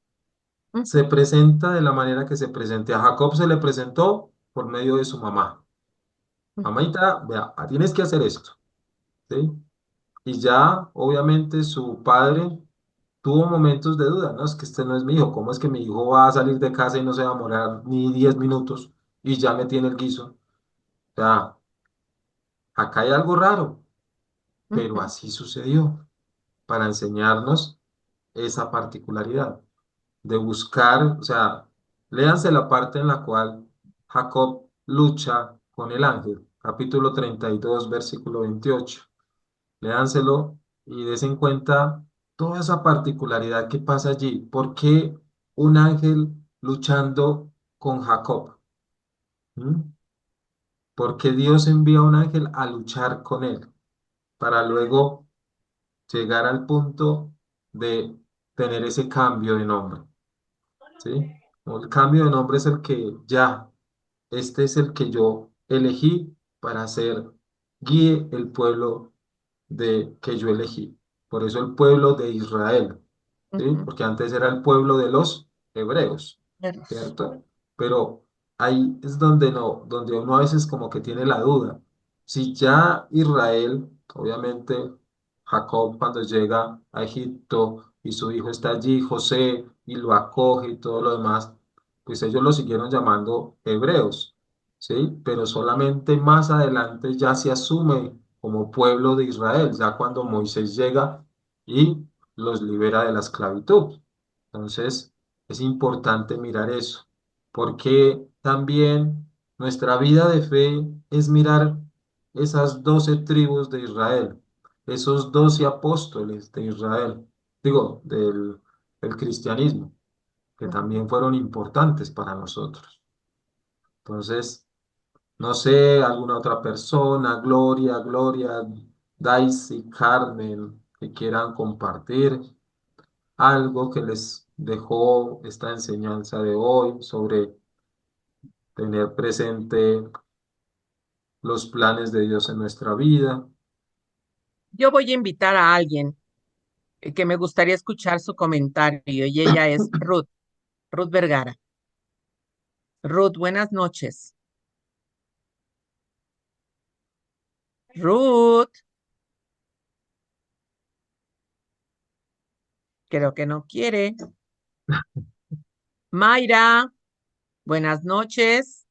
ujú, Se presenta de la manera que se presente. A Jacob se le presentó por medio de su mamá. ujú, Mamita, vea, tienes que hacer esto, ¿sí? Y ya, obviamente, su padre tuvo momentos de duda, ¿no? Es que este no es mi hijo, ¿cómo es que mi hijo va a salir de casa y no se va a demorar ni 10 minutos y ya me tiene el guiso? O sea, acá hay algo raro, pero ujú, así sucedió para enseñarnos esa particularidad de buscar, o sea, léanse la parte en la cual Jacob lucha con el ángel, capítulo 32 versículo 28. Léanselo y des en cuenta toda esa particularidad que pasa allí. ¿Por qué un ángel luchando con Jacob? ¿Mm? ¿Por qué Dios envía a un ángel a luchar con él para luego llegar al punto de tener ese cambio de nombre? ¿Sí? El cambio de nombre es el que ya, este es el que yo elegí para ser guíe el pueblo de que yo elegí. Por eso el pueblo de Israel, ¿sí? Ujú. Porque antes era el pueblo de los hebreos, Veros. ¿cierto? Pero ahí es donde no, donde uno a veces como que tiene la duda. Si ya Israel, obviamente Jacob cuando llega a Egipto y su hijo está allí, José, y lo acoge y todo lo demás, pues ellos lo siguieron llamando hebreos, ¿sí? Pero solamente más adelante ya se asume como pueblo de Israel, ya cuando Moisés llega y los libera de la esclavitud. Entonces, es importante mirar eso, porque también nuestra vida de fe es mirar esas 12 tribus de Israel, esos 12 apóstoles de Israel, digo, del cristianismo, que Ujú. también fueron importantes para nosotros. Entonces, no sé, alguna otra persona, Gloria, Daisy, Carmen, que quieran compartir algo que les dejó esta enseñanza de hoy sobre tener presente los planes de Dios en nuestra vida. Yo voy a invitar a alguien que me gustaría escuchar su comentario y ella es Ruth, Ruth Vergara. Ruth, buenas noches. Ruth, creo que no quiere. Mayra, buenas noches.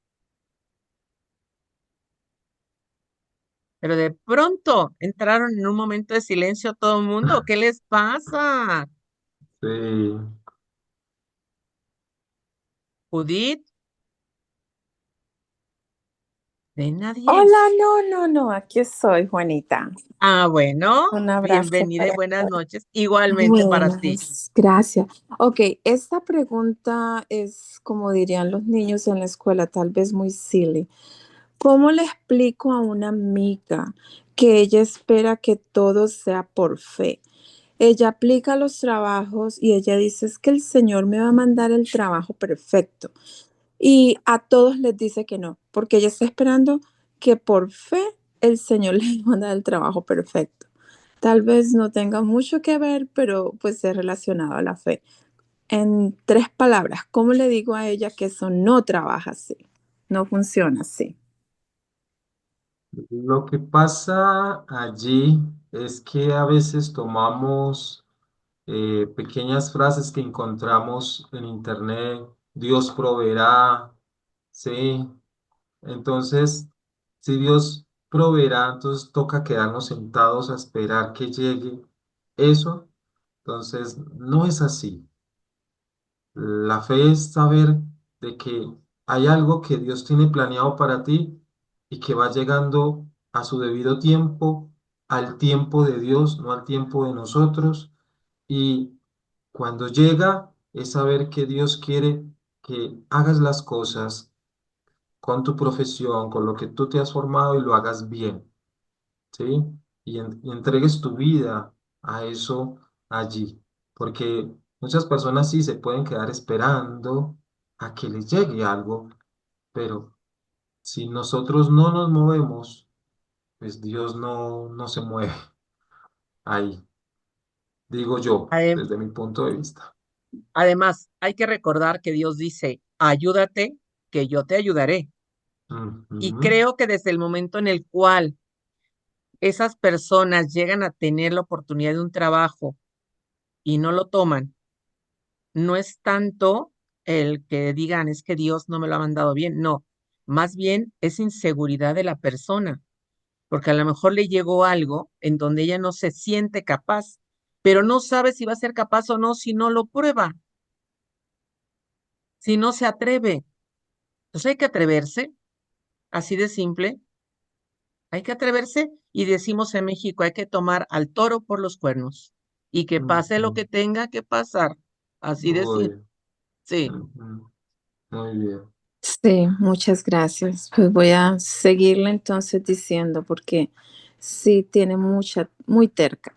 Pero de pronto entraron en un momento de silencio todo el mundo. ¿Qué les pasa? Sí, Judith, de nadie. Hola, no, aquí estoy, Juanita. Ah, bueno, Un abrazo bienvenida y para buenas todos. noches. Igualmente para ti. Buenas, gracias. Ok, esta pregunta es, como dirían los niños en la escuela, tal vez muy silly. ¿Cómo le explico a una amiga que ella espera que todo sea por fe? Ella aplica los trabajos y ella dice, es que el Señor me va a mandar el trabajo perfecto. Y a todos les dice que no, porque ella está esperando que por fe el Señor le manda el trabajo perfecto. Tal vez no tenga mucho que ver, pero pues es relacionado a la fe. En 3 palabras, ¿cómo le digo a ella que eso no trabaja así? No funciona así. lo que pasa allí es que a veces tomamos pequeñas frases que encontramos en internet, Dios proveerá, ¿sí? Entonces, si Dios proveerá, entonces toca quedarnos sentados a esperar que llegue eso. Entonces, no es así. La fe es saber de que hay algo que Dios tiene planeado para ti y que va llegando a su debido tiempo, al tiempo de Dios, no al tiempo de nosotros. Y cuando llega es saber que Dios quiere que hagas las cosas con tu profesión, con lo que tú te has formado y lo hagas bien, ¿sí? Y entregues tu vida a eso allí, porque muchas personas sí se pueden quedar esperando a que les llegue algo, pero si nosotros no nos movemos, pues Dios no se mueve ahí, digo yo, Adem- desde mi punto de vista. Además, hay que recordar que Dios dice, ayúdate, que yo te ayudaré. Y Ujú. creo que desde el momento en el cual esas personas llegan a tener la oportunidad de un trabajo y no lo toman, no es tanto el que digan es que Dios no me lo ha mandado bien, no, más bien es inseguridad de la persona, porque a lo mejor le llegó algo en donde ella no se siente capaz, pero no sabe si va a ser capaz o no si no lo prueba, si no se atreve. Entonces hay que atreverse, así de simple, hay que atreverse y decimos en México, hay que tomar al toro por los cuernos. y que pase lo Ujú. que tenga que pasar. Así decir, Uy, sí. ujú. Muy bien. Sí, muchas gracias. Pues voy a seguirle entonces diciendo porque sí tiene muy terca.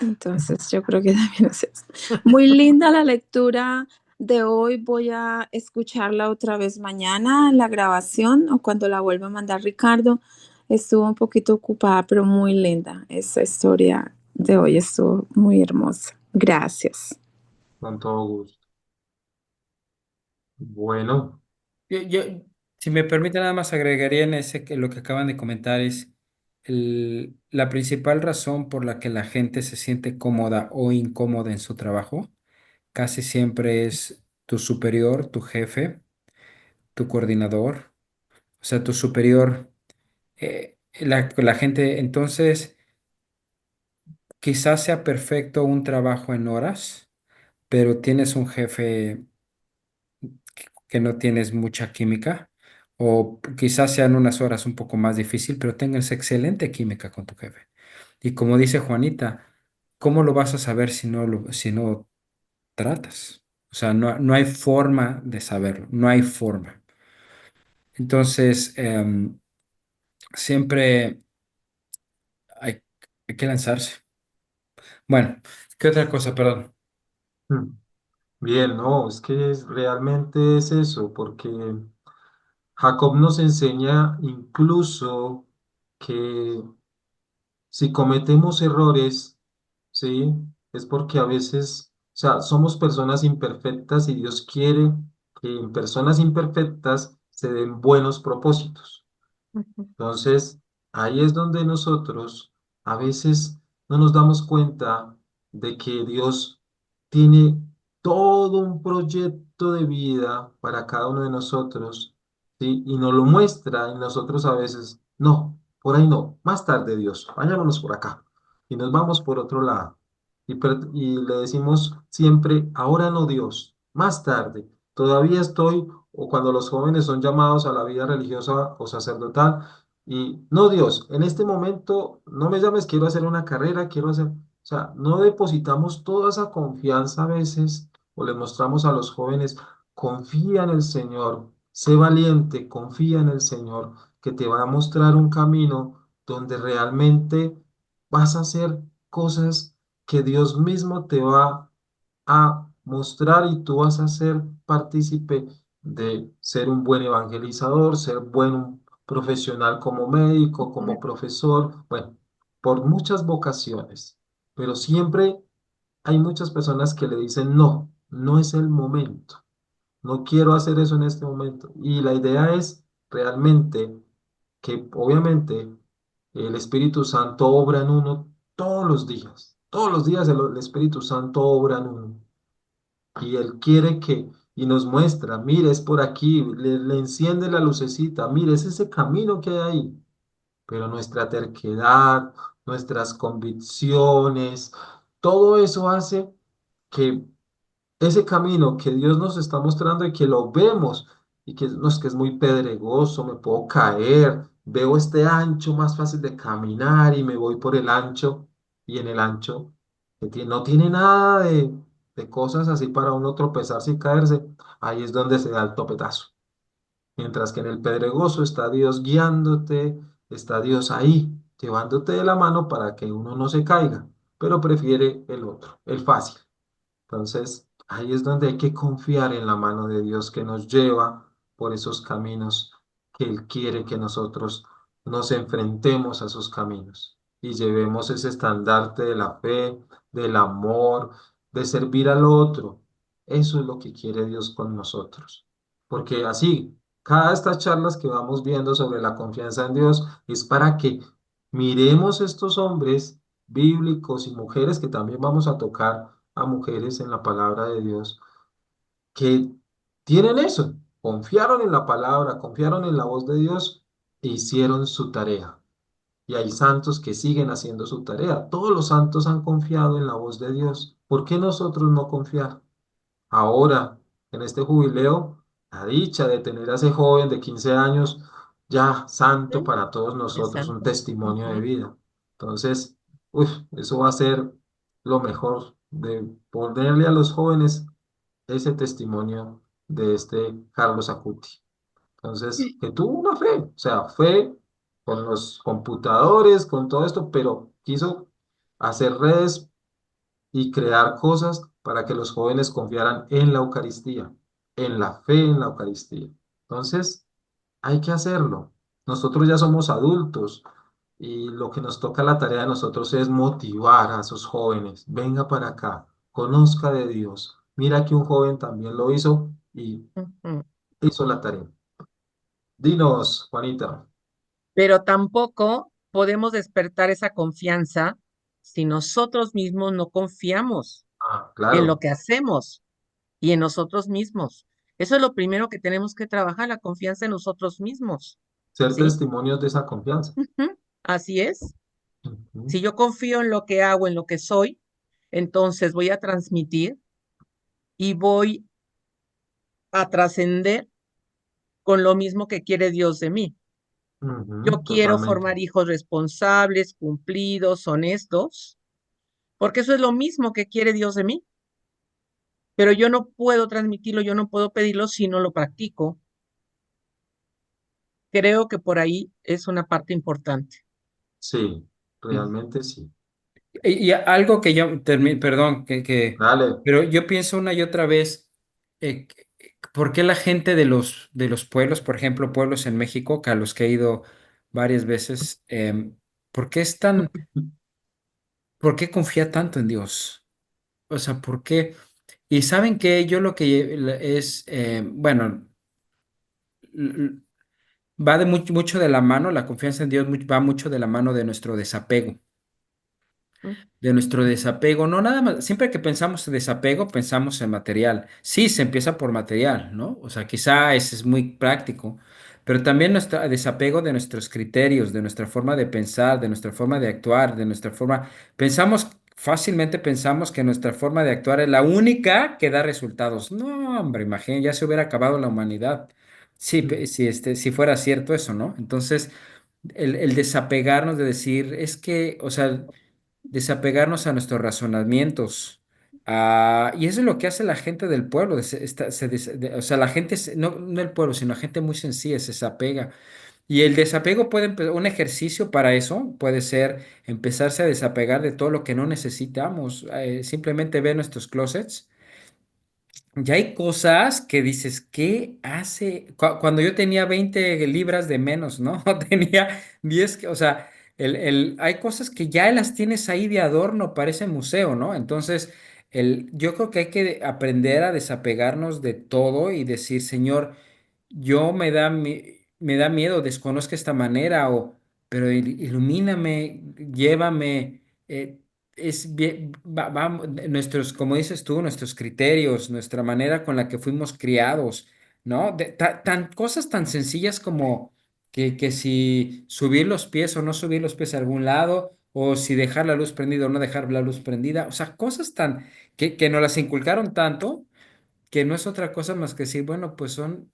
Entonces yo creo que también es eso. Muy linda la lectura de hoy. Voy a escucharla otra vez mañana en la grabación o cuando la vuelva a mandar Ricardo. Estuvo un poquito ocupada, pero muy linda. Esa historia de hoy estuvo muy hermosa. Gracias. Con todo gusto. Bueno, Yo, si me permite, nada más agregaría en ese que lo que acaban de comentar es la principal razón por la que la gente se siente cómoda o incómoda en su trabajo, casi siempre es tu superior, tu jefe, tu coordinador, o sea, tu superior. La gente, entonces, quizás sea perfecto un trabajo en horas, pero tienes un jefe que no tienes mucha química, o quizás sean unas horas un poco más difícil, pero tengas excelente química con tu jefe. Y como dice Juanita, ¿cómo lo vas a saber si no tratas? O sea, no hay forma de saberlo, no hay forma. Entonces, siempre hay, hay que lanzarse. Bueno, ¿qué otra cosa? Perdón. mm, bien, no, es que realmente es eso, porque Jacob nos enseña incluso que si cometemos errores, ¿sí? Es porque a veces, o sea, somos personas imperfectas y Dios quiere que en personas imperfectas se den buenos propósitos. Entonces, ahí es donde nosotros a veces no nos damos cuenta de que Dios tiene todo un proyecto de vida para cada uno de nosotros, ¿sí? Y nos lo muestra y nosotros a veces, no, por ahí no, más tarde Dios, vayámonos por acá. Y nos vamos por otro lado. Y le decimos siempre, ahora no Dios, más tarde. Todavía estoy, o cuando los jóvenes son llamados a la vida religiosa o sacerdotal, y no, Dios, en este momento no me llames, quiero hacer una carrera, quiero hacer, o sea, no depositamos toda esa confianza a veces o le mostramos a los jóvenes, confía en el Señor, sé valiente, confía en el Señor, que te va a mostrar un camino donde realmente vas a hacer cosas que Dios mismo te va a mostrar y tú vas a ser partícipe de ser un buen evangelizador, ser buen profesional como médico, como profesor, bueno, por muchas vocaciones, pero siempre hay muchas personas que le dicen, no, no es el momento, no quiero hacer eso en este momento. Y la idea es realmente que obviamente el Espíritu Santo obra en uno todos los días el Espíritu Santo obra en uno. Y Él quiere que, y nos muestra, mire, es por aquí, le enciende la lucecita, mire, es ese camino que hay ahí. Pero nuestra terquedad, nuestras convicciones, todo eso hace que ese camino que Dios nos está mostrando y que lo vemos y que, no, es que es muy pedregoso, me puedo caer, veo este ancho más fácil de caminar y me voy por el ancho y en el ancho que no tiene nada de cosas así para uno tropezarse y caerse, ahí es donde se da el topetazo. Mientras que en el pedregoso está Dios guiándote, está Dios ahí, llevándote de la mano para que uno no se caiga, pero prefiere el otro, el fácil. Entonces, ahí es donde hay que confiar en la mano de Dios que nos lleva por esos caminos que Él quiere que nosotros nos enfrentemos a esos caminos y llevemos ese estandarte de la fe, del amor, de servir al otro. Eso es lo que quiere Dios con nosotros. Porque así, cada estas charlas que vamos viendo sobre la confianza en Dios es para que miremos estos hombres bíblicos y mujeres que también vamos a tocar a mujeres en la palabra de Dios que tienen eso, confiaron en la palabra, confiaron en la voz de Dios e hicieron su tarea. Y hay santos que siguen haciendo su tarea. Todos los santos han confiado en la voz de Dios. ¿Por qué nosotros no confiar? Ahora, en este jubileo, la dicha de tener a ese joven de 15 años ya santo para todos nosotros, un Exacto. testimonio de Ujú. vida. Entonces, uf, eso va a ser lo mejor, de ponerle a los jóvenes ese testimonio de este Carlos Acuti. Entonces, que tuvo una fe, o sea, fe con los computadores, con todo esto, pero quiso hacer redes y crear cosas para que los jóvenes confiaran en la Eucaristía, en la fe en la Eucaristía. Entonces, hay que hacerlo. Nosotros ya somos adultos y lo que nos toca la tarea de nosotros es motivar a esos jóvenes. Venga para acá, conozca de Dios. Mira que un joven también lo hizo y Ujú. hizo la tarea. Dinos, Juanita. Pero tampoco podemos despertar esa confianza si nosotros mismos no confiamos Ah, en lo claro, que hacemos y en nosotros mismos. Eso es lo primero que tenemos que trabajar, la confianza en nosotros mismos, ser ¿sí? testimonios de esa confianza. Ujú. Así es. Ujú, Si yo confío en lo que hago, en lo que soy, entonces voy a transmitir y voy a trascender con lo mismo que quiere Dios de mí. Yo quiero totalmente. formar hijos responsables, cumplidos, honestos, porque eso es lo mismo que quiere Dios de mí, pero yo no puedo transmitirlo, yo no puedo pedirlo si no lo practico. Creo que por ahí es una parte importante. Sí, Mm. realmente sí. Y algo que yo, perdón, Dale. pero yo pienso una y otra vez, ¿por qué la gente de los pueblos, por ejemplo, pueblos en México, que a los que he ido varias veces, ¿por qué es tan, por qué confía tanto en Dios? O sea, ¿por qué? Y saben que yo lo que es, bueno, l- va de mucho de la mano, la confianza en Dios va mucho de la mano de nuestro desapego. Mm, De nuestro desapego, no nada más, siempre que pensamos en desapego, pensamos en material. Sí, se empieza por material, ¿no? O sea, quizá ese es muy práctico, pero también nuestro desapego de nuestros criterios, de nuestra forma de pensar, de nuestra forma de actuar, de nuestra forma, fácilmente pensamos que nuestra forma de actuar es la única que da resultados. No, hombre, imagínate, ya se hubiera acabado la humanidad. Sí, si fuera cierto eso, ¿no? Entonces, el desapegarnos de decir, es que, o sea, desapegarnos a nuestros razonamientos. Y eso es lo que hace la gente del pueblo. O sea, la gente, no el pueblo, sino la gente muy sencilla, se desapega. Y el desapego un ejercicio para eso puede ser empezarse a desapegar de todo lo que no necesitamos. Simplemente ver nuestros closets. Ya hay cosas que dices, ¿qué hace? Cuando yo tenía 20 libras de menos, ¿no? Tenía 10, o sea, hay cosas que ya las tienes ahí de adorno, parece museo, ¿no? Entonces, yo creo que hay que aprender a desapegarnos de todo y decir, Señor, me da miedo, desconozco esta manera, pero ilumíname, llévame. Es bien, nuestros, como dices tú, nuestros criterios, nuestra manera con la que fuimos criados, ¿no? Cosas tan sencillas como que si subir los pies o no subir los pies a algún lado, o si dejar la luz prendida o no dejar la luz prendida, o sea, cosas que nos las inculcaron tanto que no es otra cosa más que decir, bueno, pues son,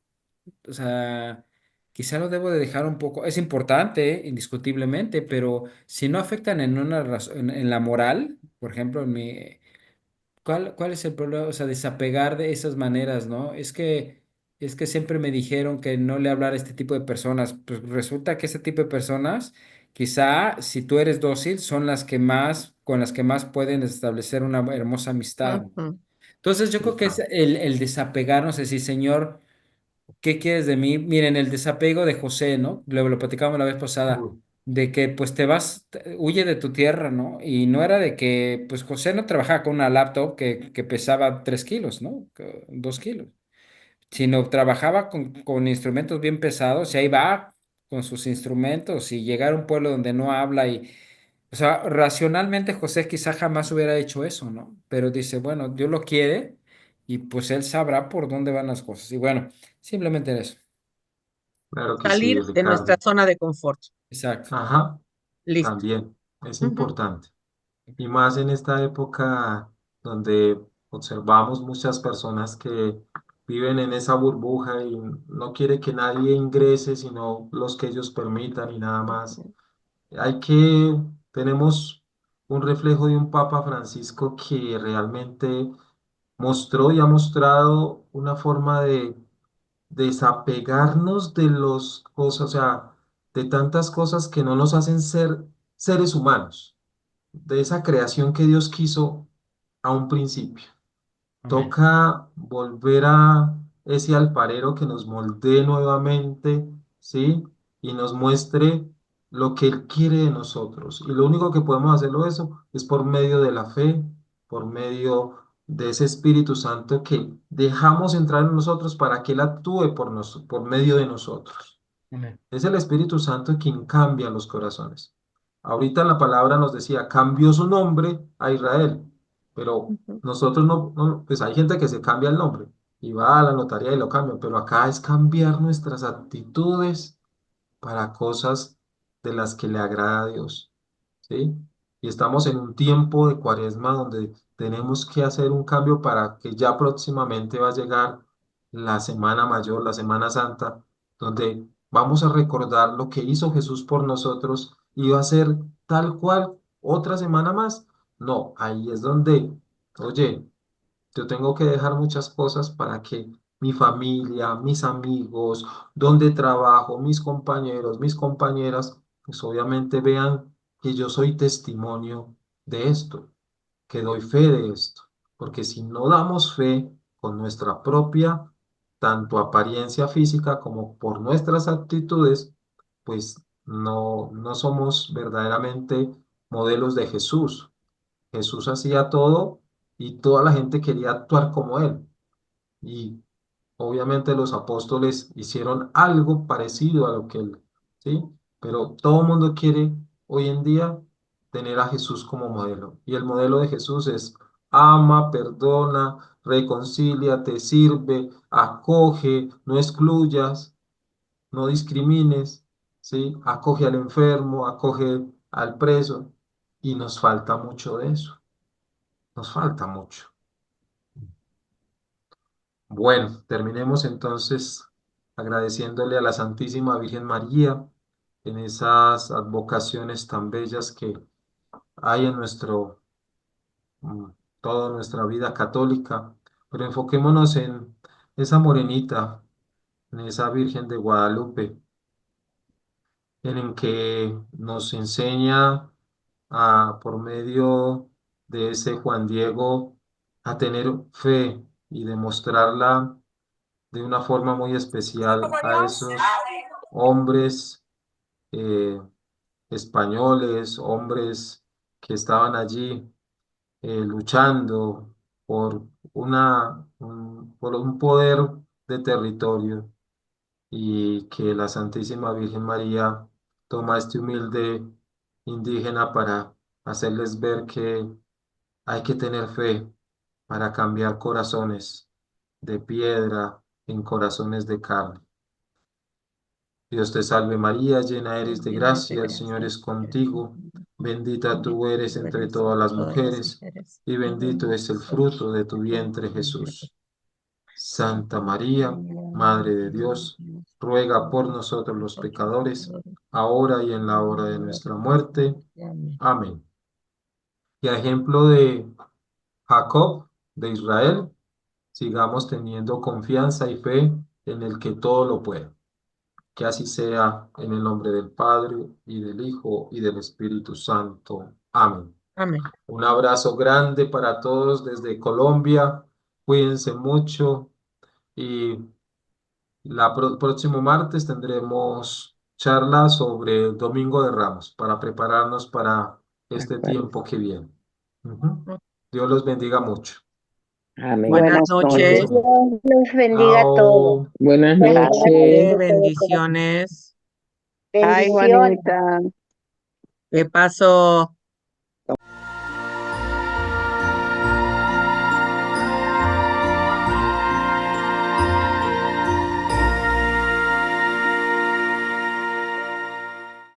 o sea, quizá lo debo de dejar un poco, es importante, indiscutiblemente, pero si no afectan en en la moral, por ejemplo, ¿cuál es el problema? O sea, desapegar de esas maneras, ¿no? Es que siempre me dijeron que no le hablara a este tipo de personas. Pues resulta que este tipo de personas, quizá si tú eres dócil, son con las que más pueden establecer una hermosa amistad. ujú, Entonces yo creo que es Hija. el desapegarnos, es decir, Señor, ¿qué quieres de mí? Miren, el desapego de José, ¿no? Lo platicamos la vez pasada, Uy, de que pues huye de tu tierra, ¿no? Y no era de que, pues José no trabajaba con una laptop que pesaba 3 kilos, ¿no? 2 kilos, sino trabajaba con instrumentos bien pesados y ahí va con sus instrumentos y llegar a un pueblo donde no habla o sea, racionalmente José quizá jamás hubiera hecho eso, ¿no? Pero dice, bueno, Dios lo quiere y pues él sabrá por dónde van las cosas. Y bueno, simplemente eso. claro que sí, salir de nuestra Ricardo. zona de confort. Exacto. Ajá, Listo. también es Ujú, importante. Y más en esta época donde observamos muchas personas que viven en esa burbuja y no quiere que nadie ingrese, sino los que ellos permitan y nada más. ujú, Hay que, tenemos un reflejo de un Papa Francisco que realmente mostró y ha mostrado una forma de desapegarnos de las cosas, o sea, de tantas cosas que no nos hacen ser seres humanos, de esa creación que Dios quiso a un principio. Amén. Toca volver a ese alfarero que nos moldee nuevamente, ¿sí? Y nos muestre lo que Él quiere de nosotros. Y lo único que podemos hacerlo eso es por medio de la fe, por medio de ese Espíritu Santo que dejamos entrar en nosotros para que Él actúe por medio de nosotros. Amén. Es el Espíritu Santo quien cambia los corazones. Ahorita en la palabra nos decía, cambió su nombre a Israel, pero Ujú. nosotros pues hay gente que se cambia el nombre y va a la notaría y lo cambia, pero acá es cambiar nuestras actitudes para cosas de las que le agrada a Dios, ¿sí? Y estamos en un tiempo de Cuaresma donde tenemos que hacer un cambio para que ya próximamente va a llegar la Semana Mayor, la Semana Santa, donde vamos a recordar lo que hizo Jesús por nosotros y va a ser tal cual otra semana más. No, ahí es donde, oye, yo tengo que dejar muchas cosas para que mi familia, mis amigos, donde trabajo, mis compañeros, mis compañeras, pues obviamente vean que yo soy testimonio de esto, que doy fe de esto. Porque si no damos fe con nuestra propia, tanto apariencia física como por nuestras actitudes, pues no somos verdaderamente modelos de Jesús. Jesús hacía todo y toda la gente quería actuar como él. Y obviamente los apóstoles hicieron algo parecido a lo que él, ¿sí? Pero todo el mundo quiere hoy en día tener a Jesús como modelo. Y el modelo de Jesús es ama, perdona, reconcíliate, sirve, acoge, no excluyas, no discrimines, ¿sí? Acoge al enfermo, acoge al preso. Y nos falta mucho de eso. Nos falta mucho. Bueno, terminemos entonces agradeciéndole a la Santísima Virgen María en esas advocaciones tan bellas que hay en mm, toda nuestra vida católica, pero enfoquémonos en esa morenita, en esa Virgen de Guadalupe, en que nos enseña por medio de ese Juan Diego a tener fe y demostrarla de una forma muy especial a esos hombres eh, españoles, hombres que estaban allí luchando por por un poder de territorio y que la Santísima Virgen María toma a este humilde indígena para hacerles ver que hay que tener fe para cambiar corazones de piedra en corazones de carne. Dios te salve María, llena eres de Llena eres de gracia, el gracia, Señor el es Señor es contigo, contigo. bendita tú Bendita eres tú entre eres todas entre las todas las mujeres, mujeres, y y bendito bendito es el es el fruto de tu fruto de vientre, tu vientre, Jesús. Jesús. Santa Santa María, María, Madre de Madre de Dios, Dios, ruega por ruega nosotros por los nosotros los pecadores, pecadores, ahora y en la ahora hora y de en la hora nuestra de nuestra muerte. muerte. Amén. Amén. Y a ejemplo de Jacob, de Israel, sigamos teniendo confianza y fe en el que todo lo puede. Que así sea en el nombre del Padre y del Hijo y del Espíritu Santo. Amén. Amén. Un abrazo grande para todos desde Colombia. Cuídense mucho y próximo martes tendremos charla sobre Domingo de Ramos para prepararnos para De este acuerdo. tiempo que viene. Ujú. Dios los bendiga mucho. Amén. Buenas Buenas noches. noches. Dios los bendiga a todos. Chao. Buenas Les noches. agradezco todo de corazón. Bendiciones. Ay, Bendiciones. Juanita. ¿Qué pasó?